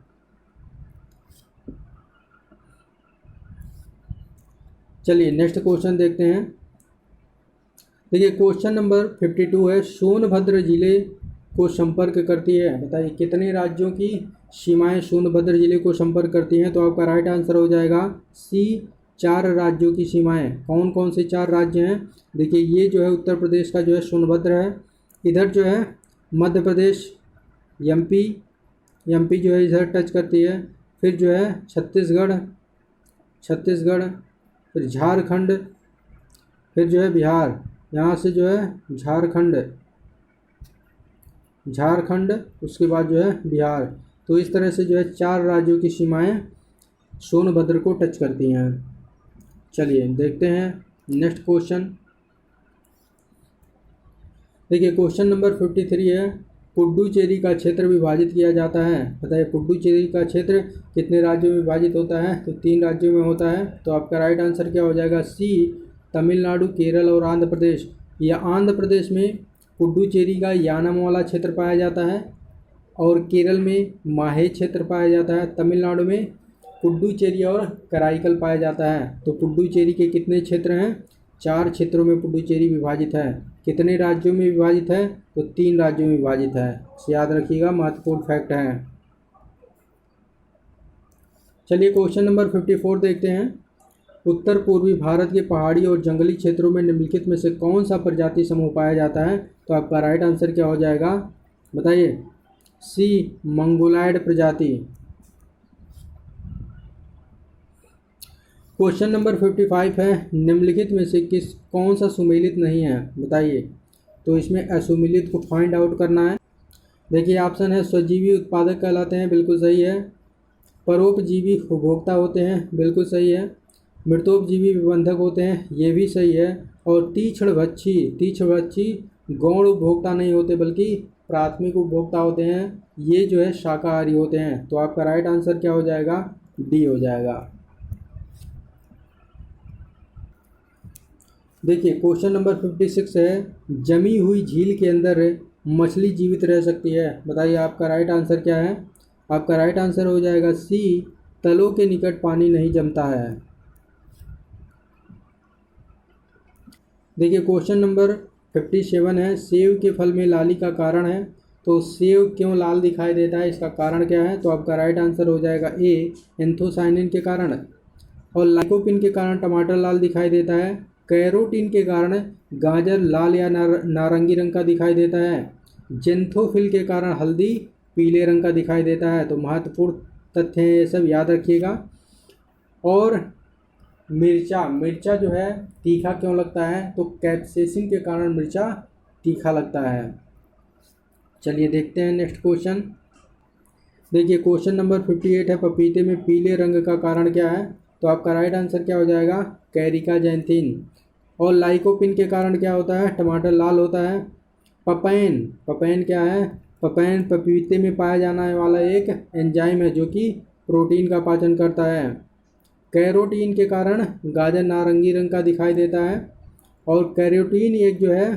चलिए नेक्स्ट क्वेश्चन देखते हैं। देखिए क्वेश्चन नंबर 52 है, सोनभद्र जिले को संपर्क करती है। बताइए कितने राज्यों की सीमाएं सोनभद्र जिले को संपर्क करती हैं? तो आपका राइट आंसर हो जाएगा सी, 4 राज्यों की सीमाएं। कौन कौन से 4 राज्य हैं? देखिए ये जो है उत्तर प्रदेश का जो है सोनभद्र है, इधर जो है मध्य प्रदेश, एमपी जो है इधर टच करती है, फिर जो है छत्तीसगढ़, फिर झारखंड, फिर जो है बिहार, यहाँ से जो है झारखंड, उसके बाद जो है बिहार। तो इस तरह से जो है 4 राज्यों की सीमाएं सोनभद्र को टच करती हैं। चलिए देखते हैं नेक्स्ट क्वेश्चन। देखिए क्वेश्चन नंबर 53 है, पुडुचेरी का क्षेत्र विभाजित किया जाता है। बताइए पुडुचेरी का क्षेत्र कितने राज्यों में विभाजित होता है? तो 3 राज्यों में होता है। तो आपका राइट आंसर क्या हो जाएगा? सी, तमिलनाडु, केरल और आंध्र प्रदेश। या आंध्र प्रदेश में पुडुचेरी का यानामवाला क्षेत्र पाया जाता है, और केरल में माहे क्षेत्र पाया जाता है, तमिलनाडु में पुडुचेरी और कराईकल पाया जाता है। तो पुडुचेरी के कितने क्षेत्र हैं? 4 क्षेत्रों में पुडुचेरी विभाजित है। कितने राज्यों में विभाजित है? तो 3 राज्यों में विभाजित है। याद रखिएगा, महत्वपूर्ण फैक्ट है। चलिए क्वेश्चन नंबर 54 देखते हैं, उत्तर पूर्वी भारत के पहाड़ी और जंगली क्षेत्रों में निम्नलिखित में से कौन सा प्रजाति समूह पाया जाता है? तो आपका राइट आंसर क्या हो जाएगा? बताइए। सी, मंगोलायड प्रजाति। क्वेश्चन नंबर 55 है, निम्नलिखित में से कौन सा सुमेलित नहीं है? बताइए। तो इसमें असुमेलित को फाइंड आउट करना है। देखिए ऑप्शन है, स्वजीवी उत्पादक कहलाते हैं, बिल्कुल सही है। परोपजीवी उपभोक्ता होते हैं, बिल्कुल सही है। मृतोपजीवी विबंधक होते हैं, ये भी सही है। और तीक्ष्णभक्षी गौण उपभोक्ता नहीं होते बल्कि प्राथमिक उपभोक्ता होते हैं, ये जो है शाकाहारी होते हैं। तो आपका राइट आंसर क्या हो जाएगा? डी हो जाएगा। देखिए क्वेश्चन नंबर 56 है, जमी हुई झील के अंदर मछली जीवित रह सकती है। बताइए आपका राइट आंसर क्या है? आपका राइट आंसर हो जाएगा सी, तलों के निकट पानी नहीं जमता है। देखिए क्वेश्चन नंबर 57 है, सेब के फल में लाली का कारण है। तो सेब क्यों लाल दिखाई देता है, इसका कारण क्या है? तो आपका राइट आंसर हो जाएगा ए, एंथोसाइनिन के कारण। और लाइकोपिन के कारण टमाटर लाल दिखाई देता है। कैरोटीन के कारण गाजर लाल या नारंगी रंग का दिखाई देता है। जेंथोफिल के कारण हल्दी पीले रंग का दिखाई देता है। तो महत्वपूर्ण तथ्य हैं ये सब, याद रखिएगा। और मिर्चा जो है तीखा क्यों लगता है? तो कैप्सेसिन के कारण मिर्चा तीखा लगता है। चलिए देखते हैं नेक्स्ट क्वेश्चन। देखिए क्वेश्चन नंबर 58 है, पपीते में पीले रंग का कारण क्या है? तो आपका राइट आंसर क्या हो जाएगा? कैरिका जैंथिन। और लाइकोपिन के कारण क्या होता है? टमाटर लाल होता है। पपैन, पपैन क्या है? पपैन पपीते में पाया जाने वाला एक एंजाइम है जो कि प्रोटीन का पाचन करता है। कैरोटीन के कारण गाजर नारंगी रंग का दिखाई देता है। और कैरोटीन एक जो है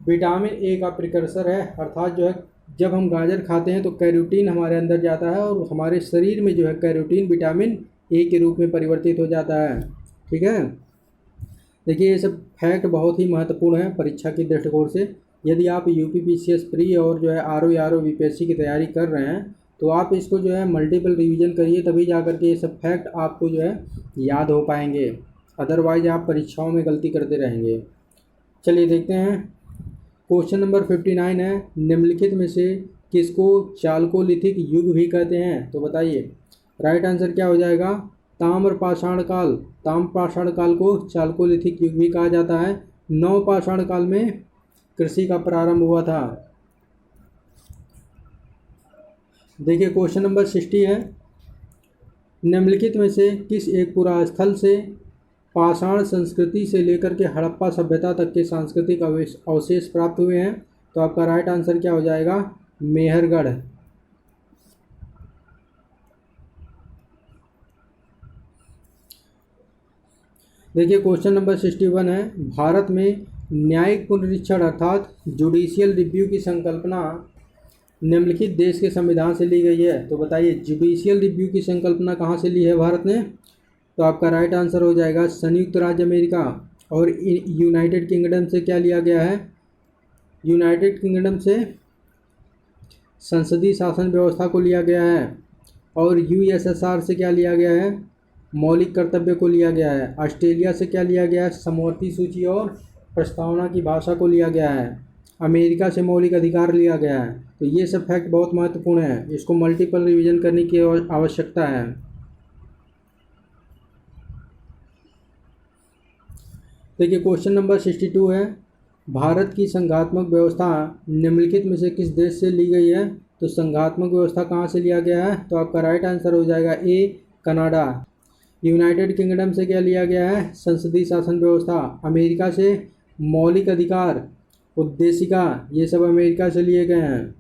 विटामिन ए का प्रिकर्सर है, अर्थात जो है जब हम गाजर खाते हैं तो कैरोटीन हमारे अंदर जाता है और हमारे शरीर में जो है कैरोटीन विटामिन ए के रूप में परिवर्तित हो जाता है। ठीक है, देखिए ये सब फैक्ट बहुत ही महत्वपूर्ण है परीक्षा के दृष्टिकोण से। यदि आप यूपीपीसीएस प्री और जो है आरओ वीपीएससी की तैयारी कर रहे हैं तो आप इसको जो है मल्टीपल रिवीजन करिए, तभी जा करके ये सब फैक्ट आपको जो है याद हो पाएंगे, अदरवाइज आप परीक्षाओं में गलती करते रहेंगे। चलिए देखते हैं क्वेश्चन नंबर 59 है, निम्नलिखित में से किसको चालकोलिथिक युग भी कहते हैं? तो बताइए राइट आंसर क्या हो जाएगा? ताम्रपाषाण काल। ताम्रपाषाण काल को चालकोलिथिक युग भी कहा जाता है। नवपाषाण काल में कृषि का प्रारंभ हुआ था। देखिए क्वेश्चन नंबर 60 है, निम्नलिखित में से किस एक पुरास्थल से पाषाण संस्कृति से लेकर के हड़प्पा सभ्यता तक के सांस्कृतिक अवशेष प्राप्त हुए हैं? तो आपका राइट आंसर क्या हो जाएगा? मेहरगढ़। देखिए क्वेश्चन नंबर 61 है, भारत में न्यायिक पुनरीक्षण अर्थात जुडिशियल रिव्यू की संकल्पना निम्नलिखित देश के संविधान से ली गई है? तो बताइए जुडिशियल रिव्यू की संकल्पना कहाँ से ली है भारत ने? तो आपका राइट आंसर हो जाएगा संयुक्त राज्य अमेरिका। और यूनाइटेड किंगडम से क्या लिया गया है? यूनाइटेड किंगडम से संसदीय शासन व्यवस्था को लिया गया है। और यूएसएसआर से क्या लिया गया है? मौलिक कर्तव्य को लिया गया है। ऑस्ट्रेलिया से क्या लिया गया है? समवर्ती सूची और प्रस्तावना की भाषा को लिया गया है। अमेरिका से मौलिक अधिकार लिया गया है। तो ये सब फैक्ट बहुत महत्वपूर्ण है, इसको मल्टीपल रिवीजन करने की आवश्यकता है। देखिए क्वेश्चन नंबर 62 है, भारत की संघात्मक व्यवस्था निम्नलिखित में से किस देश से ली गई है? तो संघात्मक व्यवस्था कहाँ से लिया गया है? तो आपका राइट आंसर हो जाएगा ए कनाडा। यूनाइटेड किंगडम से क्या लिया गया है? संसदीय शासन व्यवस्था। अमेरिका से मौलिक अधिकार, उद्देशिका, ये सब अमेरिका से लिए गए हैं।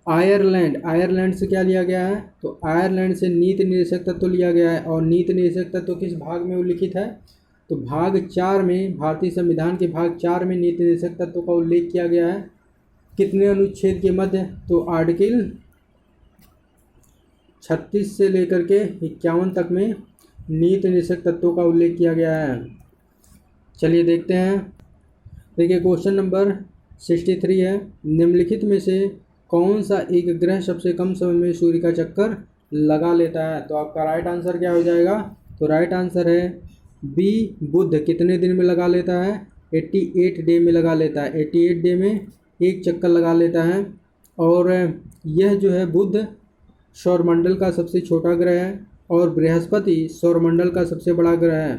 आयरलैंड, आयरलैंड से क्या लिया गया है? तो आयरलैंड से नीति निर्देशक तत्व लिया गया है। और नीति निर्देशक तत्व किस भाग में उल्लिखित है? तो भाग 4 में, भारतीय संविधान के भाग 4 में नीति निर्देशक तत्व का उल्लेख किया गया है। कितने अनुच्छेद के मध्य? तो आर्टिकल 36 से लेकर के 51 तक में नीति निर्देशक तत्वों का उल्लेख किया गया है। चलिए देखते हैं। देखिए क्वेश्चन नंबर 63 है, निम्नलिखित में से कौन सा एक ग्रह सबसे कम समय में सूर्य का चक्कर लगा लेता है? तो आपका राइट आंसर क्या हो जाएगा? तो राइट आंसर है बी बुध। कितने दिन में लगा लेता है? 88 डे में लगा लेता है। 88 डे में एक चक्कर लगा लेता है। और यह जो है बुध सौरमंडल का सबसे छोटा ग्रह है और बृहस्पति सौरमंडल का सबसे बड़ा ग्रह है।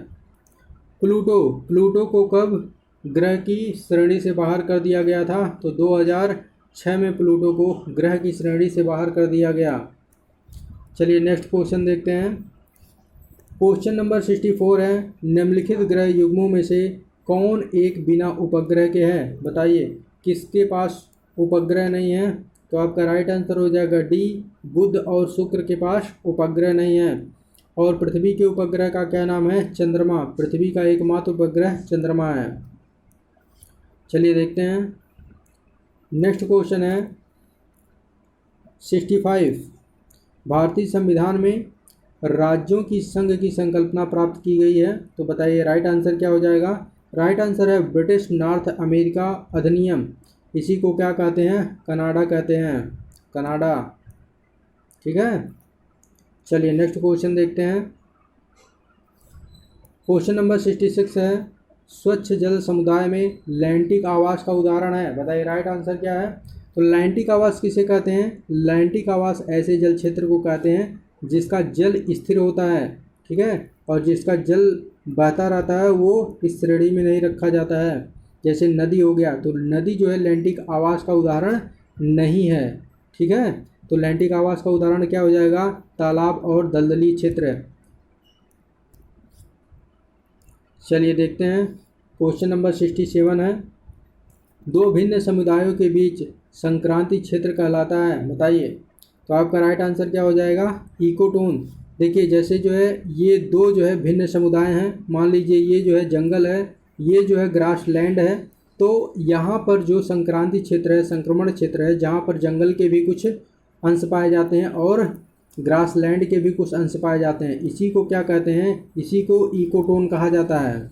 प्लूटो, प्लूटो को कब ग्रह की श्रेणी से बाहर कर दिया गया था? तो 2006 में प्लूटो को ग्रह की श्रेणी से बाहर कर दिया गया। चलिए नेक्स्ट क्वेश्चन देखते हैं। क्वेश्चन नंबर 64 है, निम्नलिखित ग्रह युग्मों में से कौन एक बिना उपग्रह के है? बताइए किसके पास उपग्रह नहीं है? तो आपका राइट आंसर हो जाएगा डी, बुध और शुक्र के पास उपग्रह नहीं है। और पृथ्वी के उपग्रह का क्या नाम है? चंद्रमा। पृथ्वी का एकमात्र उपग्रह चंद्रमा है। चलिए देखते हैं। नेक्स्ट क्वेश्चन है 65, भारतीय संविधान में राज्यों की संघ की संकल्पना प्राप्त की गई है। तो बताइए राइट आंसर क्या हो जाएगा? राइट आंसर है ब्रिटिश नॉर्थ अमेरिका अधिनियम। इसी को क्या कहते हैं? कनाडा कहते हैं, कनाडा। ठीक है, चलिए नेक्स्ट क्वेश्चन देखते हैं। क्वेश्चन नंबर 66 है, स्वच्छ जल समुदाय में लैंटिक आवास का उदाहरण है। बताइए राइट आंसर क्या है? तो लैंटिक आवास किसे कहते हैं? लैंटिक आवास ऐसे जल क्षेत्र को कहते हैं जिसका जल स्थिर होता है, ठीक है, और जिसका जल बहता रहता है, वो इस श्रेणी में नहीं रखा जाता है। जैसे नदी हो गया, तो नदी जो है लैंगिक आवास का उदाहरण नहीं है, ठीक है। तो लैंगिक आवास का उदाहरण क्या हो जाएगा, तालाब और दलदली क्षेत्र। चलिए देखते हैं, क्वेश्चन नंबर 67 है, दो भिन्न समुदायों के बीच संक्रांति क्षेत्र कहलाता है, बताइए। तो आपका राइट आंसर क्या हो जाएगा, इकोटोन। देखिए जैसे जो है ये दो जो है भिन्न समुदाय हैं, मान लीजिए ये जो है जंगल है, ये जो है ग्रास लैंड है, तो यहाँ पर जो संक्रांति क्षेत्र है, संक्रमण क्षेत्र है, जहाँ पर जंगल के भी कुछ अंश पाए जाते हैं और ग्रास लैंड के भी कुछ अंश पाए जाते हैं, इसी को क्या कहते हैं, इसी को इकोटोन कहा जाता है।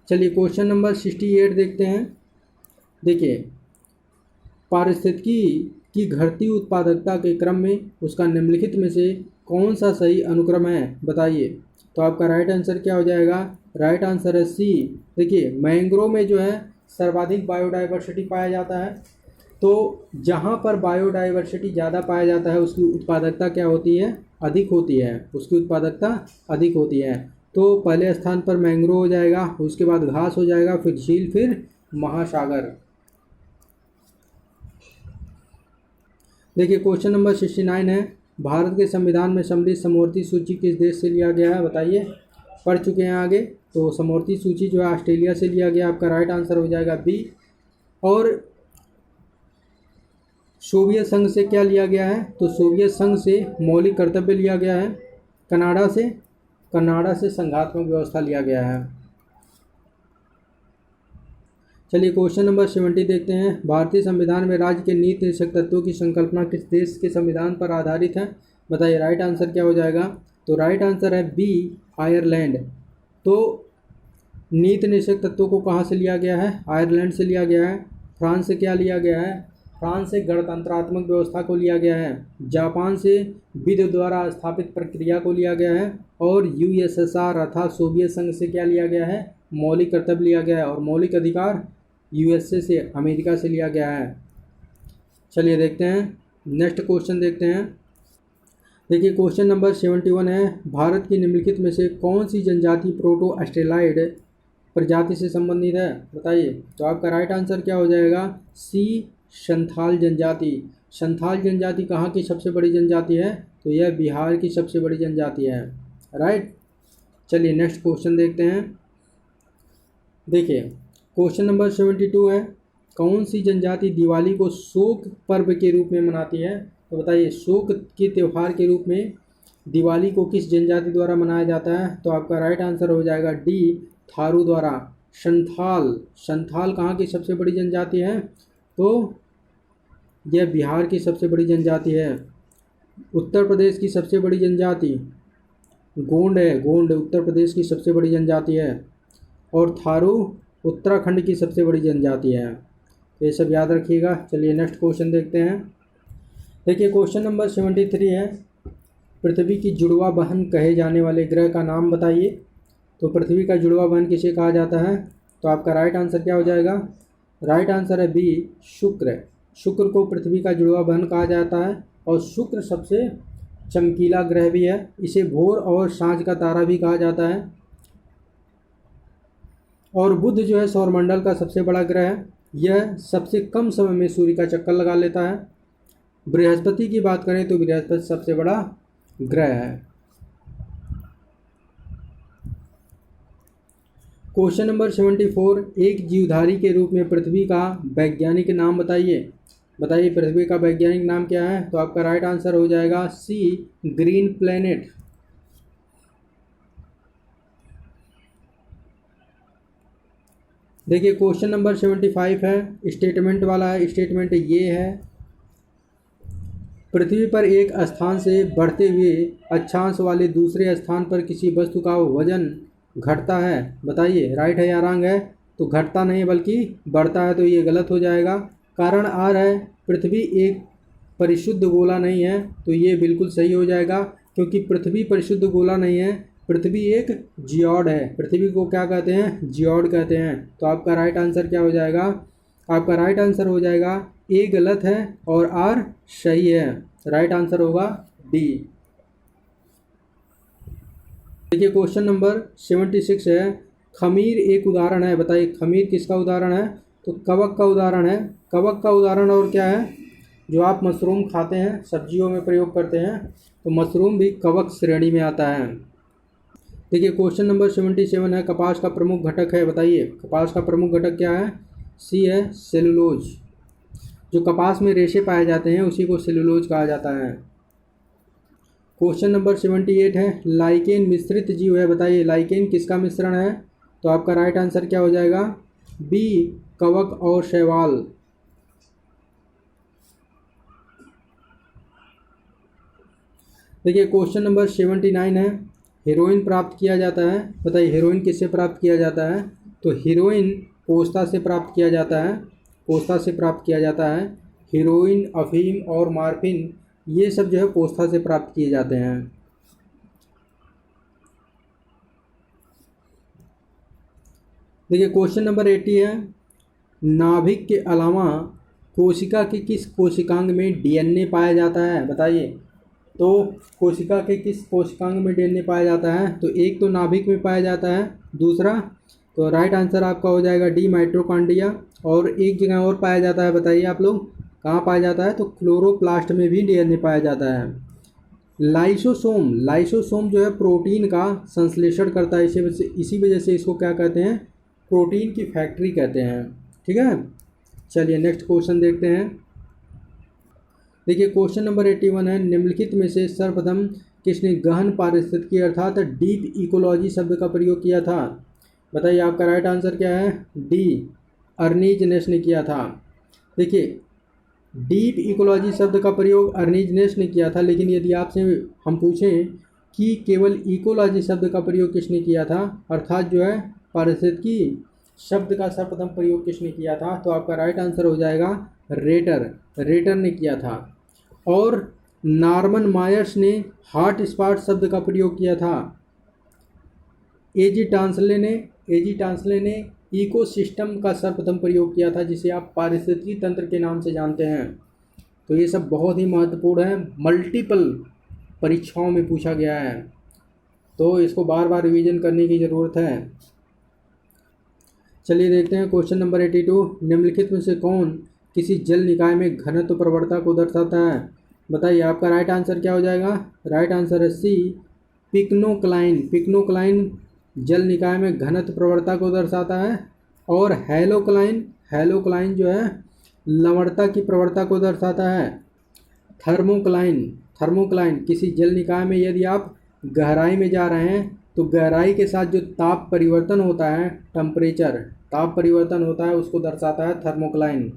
चलिए क्वेश्चन नंबर 68 देखते हैं। देखिए, पारिस्थितिकी की घटती उत्पादकता के क्रम में उसका निम्नलिखित में से कौन सा सही अनुक्रम है, बताइए। तो आपका राइट आंसर क्या हो जाएगा, राइट आंसर है सी। देखिए मैंग्रोव में जो है सर्वाधिक बायोडाइवर्सिटी पाया जाता है, तो जहाँ पर बायोडाइवर्सिटी ज़्यादा पाया जाता है उसकी उत्पादकता क्या होती है, अधिक होती है, उसकी उत्पादकता अधिक होती है। तो पहले स्थान पर मैंग्रोव हो जाएगा, उसके बाद घास हो जाएगा, फिर झील, फिर महासागर। देखिए क्वेश्चन नंबर 69 है, भारत के संविधान में सम्मिलित समवर्ती सूची किस देश से लिया गया है, बताइए। पढ़ चुके हैं आगे, तो समवर्ती सूची जो है ऑस्ट्रेलिया से लिया गया, आपका राइट आंसर हो जाएगा बी। और सोवियत संघ से क्या लिया गया है, तो सोवियत संघ से मौलिक कर्तव्य लिया गया है। कनाडा से संघात्मक व्यवस्था लिया गया है। चलिए क्वेश्चन नंबर 70 देखते हैं, भारतीय संविधान में राज्य के नीति निर्देशक तत्वों की संकल्पना किस देश के संविधान पर आधारित है, बताइए। राइट आंसर क्या हो जाएगा, तो राइट आंसर है बी, आयरलैंड। तो नीति निर्देशक तत्वों को कहाँ से लिया गया है, आयरलैंड से लिया गया है। फ्रांस से क्या लिया गया है, फ्रांस से गणतंत्रात्मक व्यवस्था को लिया गया है। जापान से विधि द्वारा स्थापित प्रक्रिया को लिया गया है। और यूएसएसआर अर्थात सोवियत संघ से क्या लिया गया है, मौलिक कर्तव्य लिया गया है। और मौलिक अधिकार यूएसए से, अमेरिका से लिया गया है। चलिए देखते हैं, नेक्स्ट क्वेश्चन देखते हैं। देखिए क्वेश्चन नंबर 71 है, भारत की निम्नलिखित में से कौन सी जनजाति प्रोटो ऑस्ट्रेलाइड प्रजाति से संबंधित है, बताइए। तो आपका राइट आंसर क्या हो जाएगा, सी, संथाल जनजाति। संथाल जनजाति कहाँ की सबसे बड़ी जनजाति है, तो यह बिहार की सबसे बड़ी जनजाति है, राइट। चलिए नेक्स्ट क्वेश्चन देखते हैं। देखिए क्वेश्चन नंबर 72 है, कौन सी जनजाति दिवाली को शोक पर्व के रूप में मनाती है, तो बताइए। शोक के त्यौहार के रूप में दिवाली को किस जनजाति द्वारा मनाया जाता है, तो आपका राइट आंसर हो जाएगा डी, थारू द्वारा। संथाल कहाँ की सबसे बड़ी जनजाति है, तो यह बिहार की सबसे बड़ी जनजाति है। उत्तर प्रदेश की सबसे बड़ी जनजाति गोंड है, गोंड उत्तर प्रदेश की सबसे बड़ी जनजाति है। और थारू उत्तराखंड की सबसे बड़ी जनजाति है, तो ये सब याद रखिएगा। चलिए नेक्स्ट क्वेश्चन देखते हैं। देखिए क्वेश्चन नंबर 73 है, पृथ्वी की जुड़वा बहन कहे जाने वाले ग्रह का नाम बताइए। तो पृथ्वी का जुड़वा बहन किसे कहा जाता है, तो आपका राइट आंसर क्या हो जाएगा, राइट आंसर है बी, शुक्र। शुक्र को पृथ्वी का जुड़वा बहन कहा जाता है। और शुक्र सबसे चमकीला ग्रह भी है, इसे भोर और सांझ का तारा भी कहा जाता है। और बुध जो है सौरमंडल का सबसे बड़ा ग्रह है, यह सबसे कम समय में सूर्य का चक्कर लगा लेता है। बृहस्पति की बात करें तो बृहस्पति सबसे बड़ा ग्रह है। क्वेश्चन नंबर 74, एक जीवधारी के रूप में पृथ्वी का वैज्ञानिक नाम बताइए। बताइए पृथ्वी का वैज्ञानिक नाम क्या है, तो आपका राइट आंसर हो जाएगा सी, ग्रीन प्लेनेट। देखिए क्वेश्चन नंबर 75 है, स्टेटमेंट वाला है। स्टेटमेंट ये है, पृथ्वी पर एक स्थान से बढ़ते हुए अक्षांश वाले दूसरे स्थान पर किसी वस्तु का वजन घटता है, बताइए। राइट है या रॉन्ग है, तो घटता नहीं बल्कि बढ़ता है, तो ये गलत हो जाएगा। कारण आर है, पृथ्वी एक परिशुद्ध गोला नहीं है, तो ये बिल्कुल सही हो जाएगा, क्योंकि पृथ्वी परिशुद्ध गोला नहीं है, पृथ्वी एक जियोड है। पृथ्वी को क्या कहते हैं, जियोड कहते हैं। तो आपका राइट आंसर क्या हो जाएगा, आपका राइट आंसर हो जाएगा ए गलत है और आर सही है, राइट आंसर होगा डी। देखिए क्वेश्चन नंबर 76 है, खमीर एक उदाहरण है, बताइए खमीर किसका उदाहरण है? तो कवक का उदाहरण है। कवक का उदाहरण और क्या है? जो आप मशरूम खाते हैं, सब्जियों में प्रयोग करते हैं, तो मशरूम भी कवक श्रेणी में आता है। देखिए क्वेश्चन नंबर 77 है, कपास का प्रमुख घटक है, बताइए कपास का प्रमुख घटक क्या है? सी है सेलुलोज। जो कपास में रेशे पाए जाते हैं उसी को सेलुलोज कहा जाता है। क्वेश्चन नंबर 78 है, लाइकेन मिश्रित जीव है, बताइए लाइकेन किसका मिश्रण है? तो आपका राइट आंसर क्या हो जाएगा? बी, कवक और शैवाल। देखिए क्वेश्चन नंबर 79 है, हीरोइन प्राप्त किया जाता है, बताइए हीरोइन किससे प्राप्त किया जाता है? तो हीरोइन पोस्ता से प्राप्त किया जाता है, पोस्ता से प्राप्त किया जाता है। हीरोइन, अफीम और मार्फिन ये सब जो है पोस्ता से प्राप्त किए जाते हैं। देखिए क्वेश्चन नंबर 80 है, नाभिक के अलावा कोशिका के किस कोशिकांग में डीएनए पाया जाता है, बताइए। तो कोशिका के किस कोशिकांग में डीएनए पाया जाता है? तो एक तो नाभिक में पाया जाता है, दूसरा तो राइट आंसर आपका हो जाएगा डी, माइटोकॉन्ड्रिया। और एक जगह और पाया जाता है, बताइए आप लोग कहाँ पाया जाता है? तो क्लोरोप्लास्ट में भी डीएनए पाया जाता है। लाइसोसोम, लाइसोसोम जो है प्रोटीन का संश्लेषण करता है, इसी वजह से इसको क्या कहते हैं? प्रोटीन की फैक्ट्री कहते हैं। ठीक है, चलिए नेक्स्ट क्वेश्चन देखते हैं। देखिए क्वेश्चन नंबर 81 है, निम्नलिखित में से सर्वप्रथम किसने गहन पारिस्थितिकी अर्थात डीप इकोलॉजी शब्द का प्रयोग किया था? बताइए आपका राइट आंसर क्या है? डी, अर्नीजनेस ने किया था। देखिए डीप इकोलॉजी शब्द का प्रयोग अर्नीजनेस ने किया था, लेकिन यदि आपसे हम पूछें कि केवल इकोलॉजी शब्द का प्रयोग किसने किया था, अर्थात जो है पारिस्थितिकी शब्द का सर्वप्रथम प्रयोग किसने किया था, तो आपका राइट आंसर हो जाएगा रेटर, रेटर ने किया था। और नॉर्मन मायर्स ने हॉट स्पॉट शब्द का प्रयोग किया था। एजी टांसले ने इकोसिस्टम का सर्वप्रथम प्रयोग किया था, जिसे आप पारिस्थितिकी तंत्र के नाम से जानते हैं। तो ये सब बहुत ही महत्वपूर्ण है, मल्टीपल परीक्षाओं में पूछा गया है, तो इसको बार बार रिवीजन करने की ज़रूरत है। चलिए देखते हैं क्वेश्चन नंबर 82, निम्नलिखित में से कौन किसी जल निकाय में घनत्व प्रवणता को दर्शाता है? बताइए आपका राइट आंसर क्या हो जाएगा? राइट आंसर है सी, पिक्नोक्लाइन। पिक्नोक्लाइन जल निकाय में घनत्व प्रवणता को दर्शाता है। और हेलोक्लाइन, हेलोक्लाइन जो है लवणता की प्रवणता को दर्शाता है। थर्मोक्लाइन, थर्मोक्लाइन किसी जल निकाय में यदि आप गहराई में जा रहे हैं तो गहराई के साथ जो ताप परिवर्तन होता है, टेम्परेचर ताप परिवर्तन होता है, उसको दर्शाता है थर्मोक्लाइन।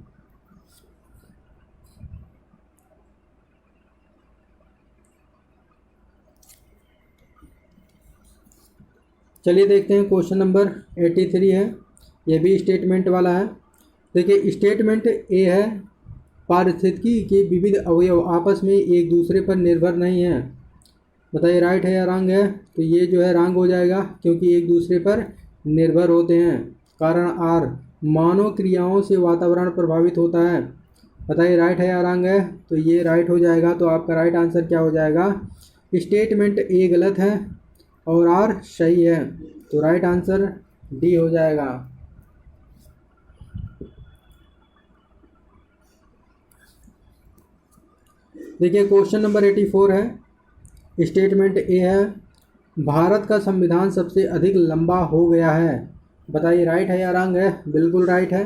चलिए देखते हैं क्वेश्चन नंबर 83 है, यह भी स्टेटमेंट वाला है। देखिए स्टेटमेंट ए है, पारिस्थितिकी के विविध अवयव आपस में एक दूसरे पर निर्भर नहीं हैं। बताइए राइट है या रॉन्ग है? तो ये जो है रॉन्ग हो जाएगा, क्योंकि एक दूसरे पर निर्भर होते हैं। कारण आर, मानव क्रियाओं से वातावरण प्रभावित होता है। बताइए राइट है या रॉन्ग है? तो ये राइट हो जाएगा। तो आपका राइट आंसर क्या हो जाएगा? स्टेटमेंट ए गलत है और आर सही है, तो राइट आंसर डी हो जाएगा। देखिए क्वेश्चन नंबर 84 है, स्टेटमेंट ए है, भारत का संविधान सबसे अधिक लंबा हो गया है। बताइए राइट है या रॉन्ग है? बिल्कुल राइट है।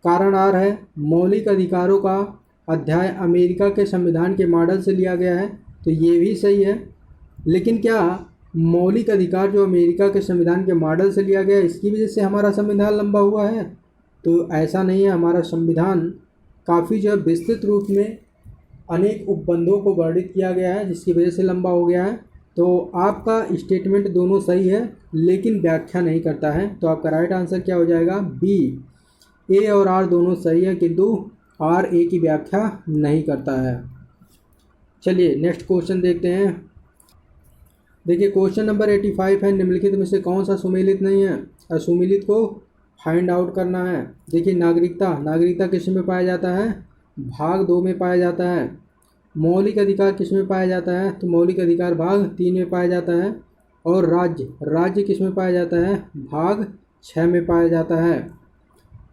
कारण आर है, मौलिक अधिकारों का अध्याय अमेरिका के संविधान के मॉडल से लिया गया है, तो ये भी सही है। लेकिन क्या मौलिक अधिकार जो अमेरिका के संविधान के मॉडल से लिया गया है, इसकी वजह से हमारा संविधान लंबा हुआ है? तो ऐसा नहीं है। हमारा संविधान काफ़ी जो है विस्तृत रूप में अनेक उपबंधों को वर्णित किया गया है, जिसकी वजह से लंबा हो गया है। तो आपका स्टेटमेंट दोनों सही है, लेकिन व्याख्या नहीं करता है। तो आपका राइट आंसर क्या हो जाएगा? बी, ए और आर दोनों सही है, किंतु आर ए की व्याख्या नहीं करता है। चलिए नेक्स्ट क्वेश्चन देखते हैं। देखिए क्वेश्चन नंबर 85 है, निम्नलिखित में से कौन सा सुमेलित नहीं है? असुमेलित को फाइंड आउट करना है। देखिए नागरिकता, नागरिकता किस में पाया जाता है? भाग 2 में पाया जाता है। मौलिक अधिकार किस में पाया जाता है? तो मौलिक अधिकार भाग 3 में पाया जाता है। और राज्य, राज्य किस में पाया जाता है? भाग 6 में पाया जाता है।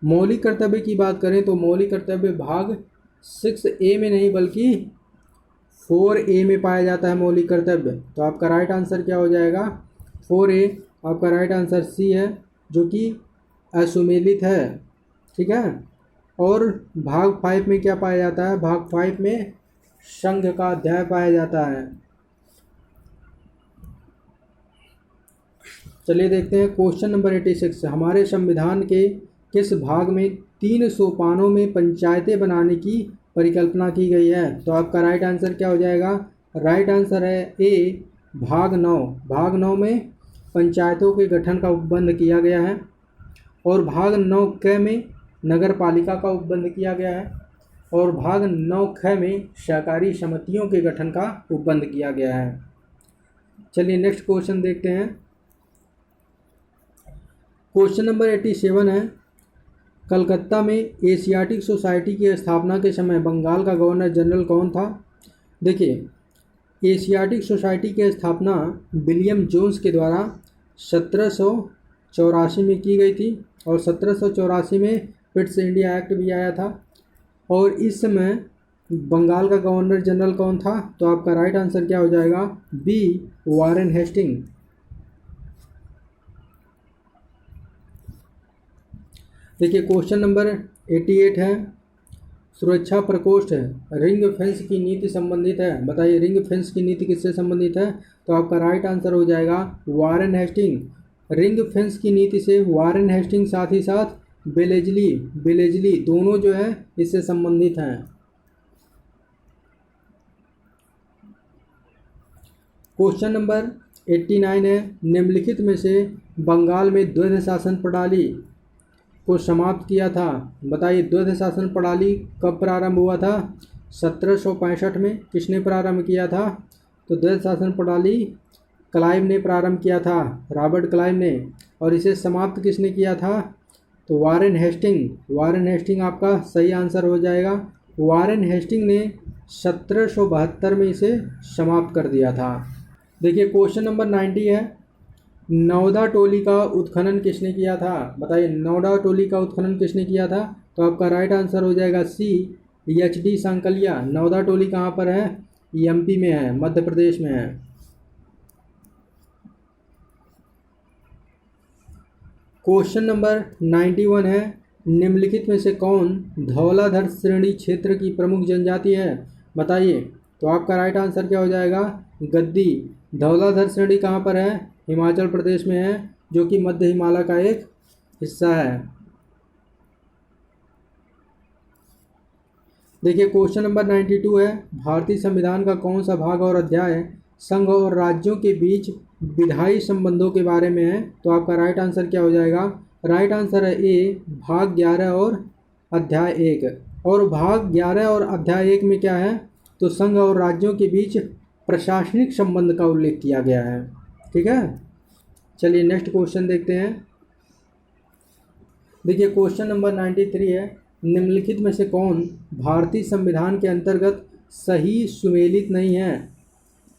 मौलिक कर्तव्य की बात करें तो मौलिक कर्तव्य भाग 6A में नहीं बल्कि 4A में पाया जाता है मौलिक कर्तव्य। तो आपका राइट आंसर क्या हो जाएगा? 4A। आपका राइट आंसर C है, जो कि असुमेलित है। ठीक है। और भाग 5 में क्या पाया जाता है? भाग 5 में संघ का अध्याय पाया जाता है। चलिए देखते हैं क्वेश्चन नंबर 86। हमारे संविधान के किस भाग में 3 सोपानों में पंचायतें बनाने की परिकल्पना की गई है? तो आपका राइट आंसर क्या हो जाएगा? राइट आंसर है ए, भाग 9। भाग 9 में पंचायतों के गठन का उपबंध किया गया है। और भाग 9 में नगर पालिका का उपबंध किया गया है। और भाग 9 में सहकारी समितियों के गठन का उपबंध किया गया है। चलिए नेक्स्ट क्वेश्चन देखते हैं। क्वेश्चन नंबर 87 है, कलकत्ता में एशियाटिक सोसाइटी की स्थापना के समय बंगाल का गवर्नर जनरल कौन था? देखिए, एशियाटिक सोसाइटी की स्थापना विलियम जोन्स के द्वारा 1784 में की गई थी। और 1784 में पिट्स इंडिया एक्ट भी आया था। और इस समय बंगाल का गवर्नर जनरल कौन था? तो आपका राइट आंसर क्या हो जाएगा? B, Warren Hasting. देखिए क्वेश्चन नंबर 88 है, सुरक्षा प्रकोष्ठ रिंग फेंस की नीति संबंधित है। बताइए रिंग फेंस की नीति किससे संबंधित है? तो आपका राइट आंसर हो जाएगा वारेन हेस्टिंग। रिंग फेंस की नीति से वारेन हेस्टिंग साथ ही साथ बेलेजली दोनों जो है इससे संबंधित हैं। क्वेश्चन नंबर 89 है, निम्नलिखित में से बंगाल में द्वैध शासन प्रणाली को समाप्त किया था। बताइए द्वैध शासन प्रणाली कब प्रारंभ हुआ था? 1765 में। किसने प्रारंभ किया था? तो द्वैध शासन प्रणाली क्लाइव ने प्रारंभ किया था, रॉबर्ट क्लाइव ने। और इसे समाप्त किसने किया था? तो वारेन हेस्टिंग। वारेन हेस्टिंग आपका सही आंसर हो जाएगा। वारेन हेस्टिंग ने 1772 में इसे समाप्त कर दिया था। देखिए क्वेश्चन नंबर 90 है, नौदा टोली का उत्खनन किसने किया था? बताइए नौदा टोली का उत्खनन किसने किया था? तो आपका राइट आंसर हो जाएगा सी, एच.डी. सांकलिया। नौदा टोली कहाँ पर है? एमपी में है, मध्य प्रदेश में है। क्वेश्चन नंबर 91 है, निम्नलिखित में से कौन धौलाधर श्रेणी क्षेत्र की प्रमुख जनजाति है? बताइए। तो आपका राइट आंसर क्या हो जाएगा? गद्दी। धौलाधर श्रेणी कहाँ पर है? हिमाचल प्रदेश में है, जो कि मध्य हिमालय का एक हिस्सा है। देखिए क्वेश्चन नंबर 92 है, भारतीय संविधान का कौन सा भाग और अध्याय संघ और राज्यों के बीच विधायी संबंधों के बारे में है? तो आपका राइट आंसर क्या हो जाएगा? राइट आंसर है ए, भाग 11 और अध्याय 1। और भाग 11 और अध्याय 1 में क्या है? तो संघ और राज्यों के बीच प्रशासनिक संबंध का उल्लेख किया गया है। ठीक है। चलिए नेक्स्ट क्वेश्चन देखते हैं। देखिए क्वेश्चन नंबर 93 है, निम्नलिखित में से कौन भारतीय संविधान के अंतर्गत सही सुमेलित नहीं है?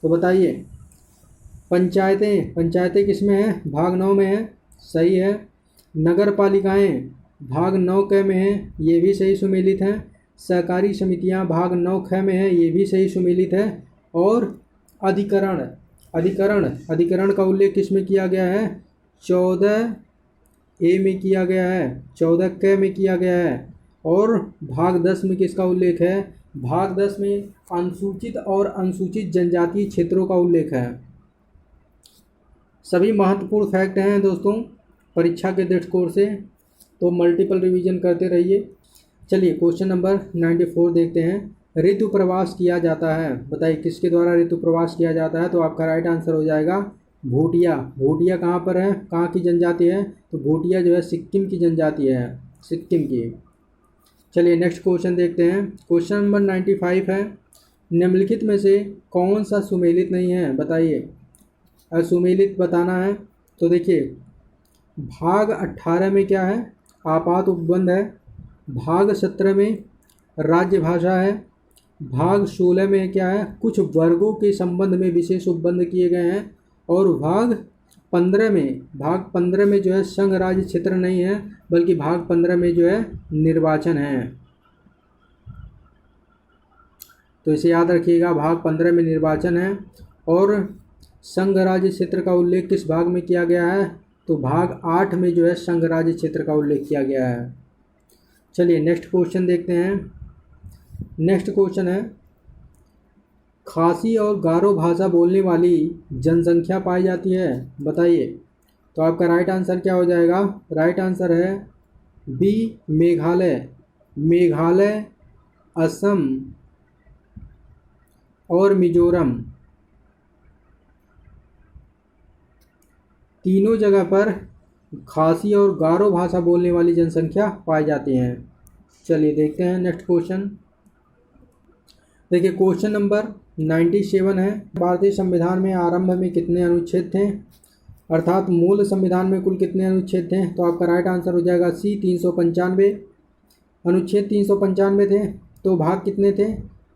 तो बताइए। पंचायतें किस में है? भाग 9 में है, सही है। नगर पालिकाएँ भाग 9 में है, ये भी सही सुमेलित हैं। सहकारी समितियां भाग 9 में है, ये भी सही सुमेलित है। और अधिकरण का उल्लेख किस में किया गया है? 14A में किया गया है, 14 में किया गया है। और भाग 10 में किसका उल्लेख है? भाग 10 में अनुसूचित और अनुसूचित जनजातीय क्षेत्रों का उल्लेख है। सभी महत्वपूर्ण फैक्ट हैं दोस्तों परीक्षा के दृष्टिकोण से, तो मल्टीपल रिवीजन करते रहिए। चलिए क्वेश्चन नंबर 94 देखते हैं, ऋतु प्रवास किया जाता है। बताइए किसके द्वारा ऋतु प्रवास किया जाता है? तो आपका राइट आंसर हो जाएगा भूटिया। भूटिया कहाँ पर है? कहाँ की जनजाति है? तो भूटिया जो है सिक्किम की जनजाति है, सिक्किम की। चलिए नेक्स्ट क्वेश्चन देखते हैं। क्वेश्चन नंबर 95 है, निम्नलिखित में से कौन सा सुमेलित नहीं है? बताइए। असुमेलित बताना है। तो देखिए भाग 18 में क्या है? आपात उपबंध है। भाग 17 में राज्य भाषा है। भाग 16 में क्या है? कुछ वर्गों के संबंध में विशेष उपबंध किए गए हैं। और भाग 15 में जो है संघ राज्य क्षेत्र नहीं है, बल्कि भाग 15 में जो है निर्वाचन है। तो इसे याद रखिएगा, भाग 15 में निर्वाचन है। और संघ राज्य क्षेत्र का उल्लेख किस भाग में किया गया है? तो भाग 8 में जो है संघ राज्य क्षेत्र का उल्लेख किया गया है। चलिए नेक्स्ट क्वेश्चन देखते हैं। नेक्स्ट क्वेश्चन है, खासी और गारो भाषा बोलने वाली जनसंख्या पाई जाती है, बताइए। तो आपका राइट आंसर क्या हो जाएगा? राइट आंसर है बी, मेघालय। मेघालय, असम और मिजोरम, तीनों जगह पर खासी और गारो भाषा बोलने वाली जनसंख्या पाई जाती हैं। चलिए देखते हैं नेक्स्ट क्वेश्चन। देखिए क्वेश्चन नंबर 97 है, भारतीय संविधान में आरंभ में कितने अनुच्छेद थे? अर्थात मूल संविधान में कुल कितने अनुच्छेद थे? तो आपका राइट आंसर हो जाएगा सी, 395 अनुच्छेद 395 थे। तो भाग कितने थे?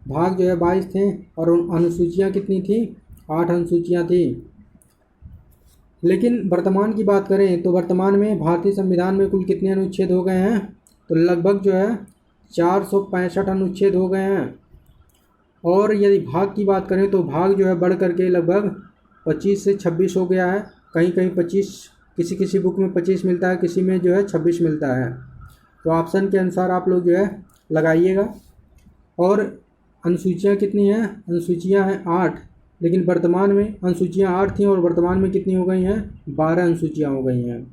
भाग जो है 22 थे। और अनुसूचियाँ कितनी थी? 8 अनुसूचियाँ थी। लेकिन वर्तमान की बात करें तो वर्तमान में भारतीय संविधान में कुल कितने अनुच्छेद हो गए हैं? तो लगभग जो है 465 अनुच्छेद हो गए हैं। और यदि भाग की बात करें तो भाग जो है बढ़ करके लगभग 25 से 26 हो गया है। कहीं कहीं 25, किसी किसी बुक में 25 मिलता है, किसी में जो है 26 मिलता है। तो ऑप्शन के अनुसार आप लोग जो है लगाइएगा। और अनुसूचियाँ कितनी हैं? अनुसूचियाँ हैं 8, लेकिन वर्तमान में अनुसूचियाँ 8 थीं और वर्तमान में कितनी हो गई हैं? 12 अनुसूचियाँ हो गई हैं।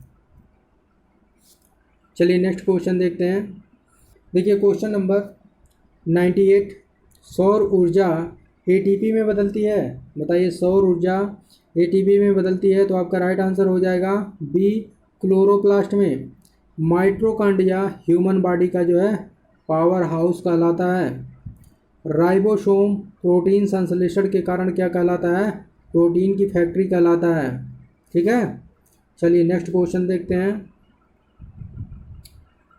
चलिए नेक्स्ट क्वेश्चन देखते हैं। देखिए क्वेश्चन नंबर 98, सौर ऊर्जा एटीपी में बदलती है, बताइए। सौर ऊर्जा एटीपी में बदलती है, तो आपका राइट आंसर हो जाएगा बी, क्लोरोप्लास्ट में। माइटोकॉन्ड्रिया ह्यूमन बॉडी का जो है पावर हाउस कहलाता है। राइबोसोम प्रोटीन संश्लेषण के कारण क्या कहलाता है? प्रोटीन की फैक्ट्री कहलाता है। ठीक है, चलिए नेक्स्ट क्वेश्चन देखते हैं।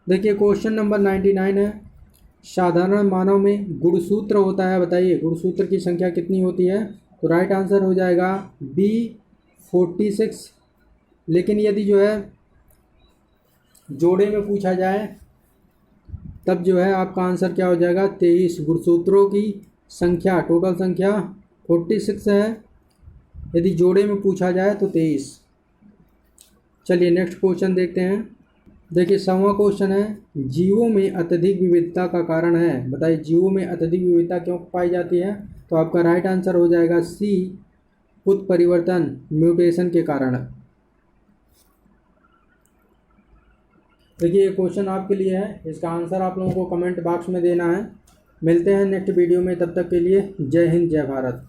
देखिए क्वेश्चन नंबर 99 है, साधारण मानव में गुणसूत्र होता है, बताइए गुणसूत्र की संख्या कितनी होती है? तो राइट आंसर हो जाएगा बी, 46। लेकिन यदि जो है जोड़े में पूछा जाए तब जो है आपका आंसर क्या हो जाएगा? 23। गुणसूत्रों की संख्या, टोटल संख्या 46 है, यदि जोड़े में पूछा जाए तो 23। चलिए नेक्स्ट क्वेश्चन देखते हैं। देखिए 100वां क्वेश्चन है, जीवों में अत्यधिक विविधता का कारण है, बताइए जीवों में अत्यधिक विविधता क्यों पाई जाती है? तो आपका राइट आंसर हो जाएगा सी, उत्परिवर्तन, म्यूटेशन के कारण। देखिए ये क्वेश्चन आपके लिए है, इसका आंसर आप लोगों को कमेंट बॉक्स में देना है। मिलते हैं नेक्स्ट वीडियो में, तब तक के लिए जय हिंद, जय भारत।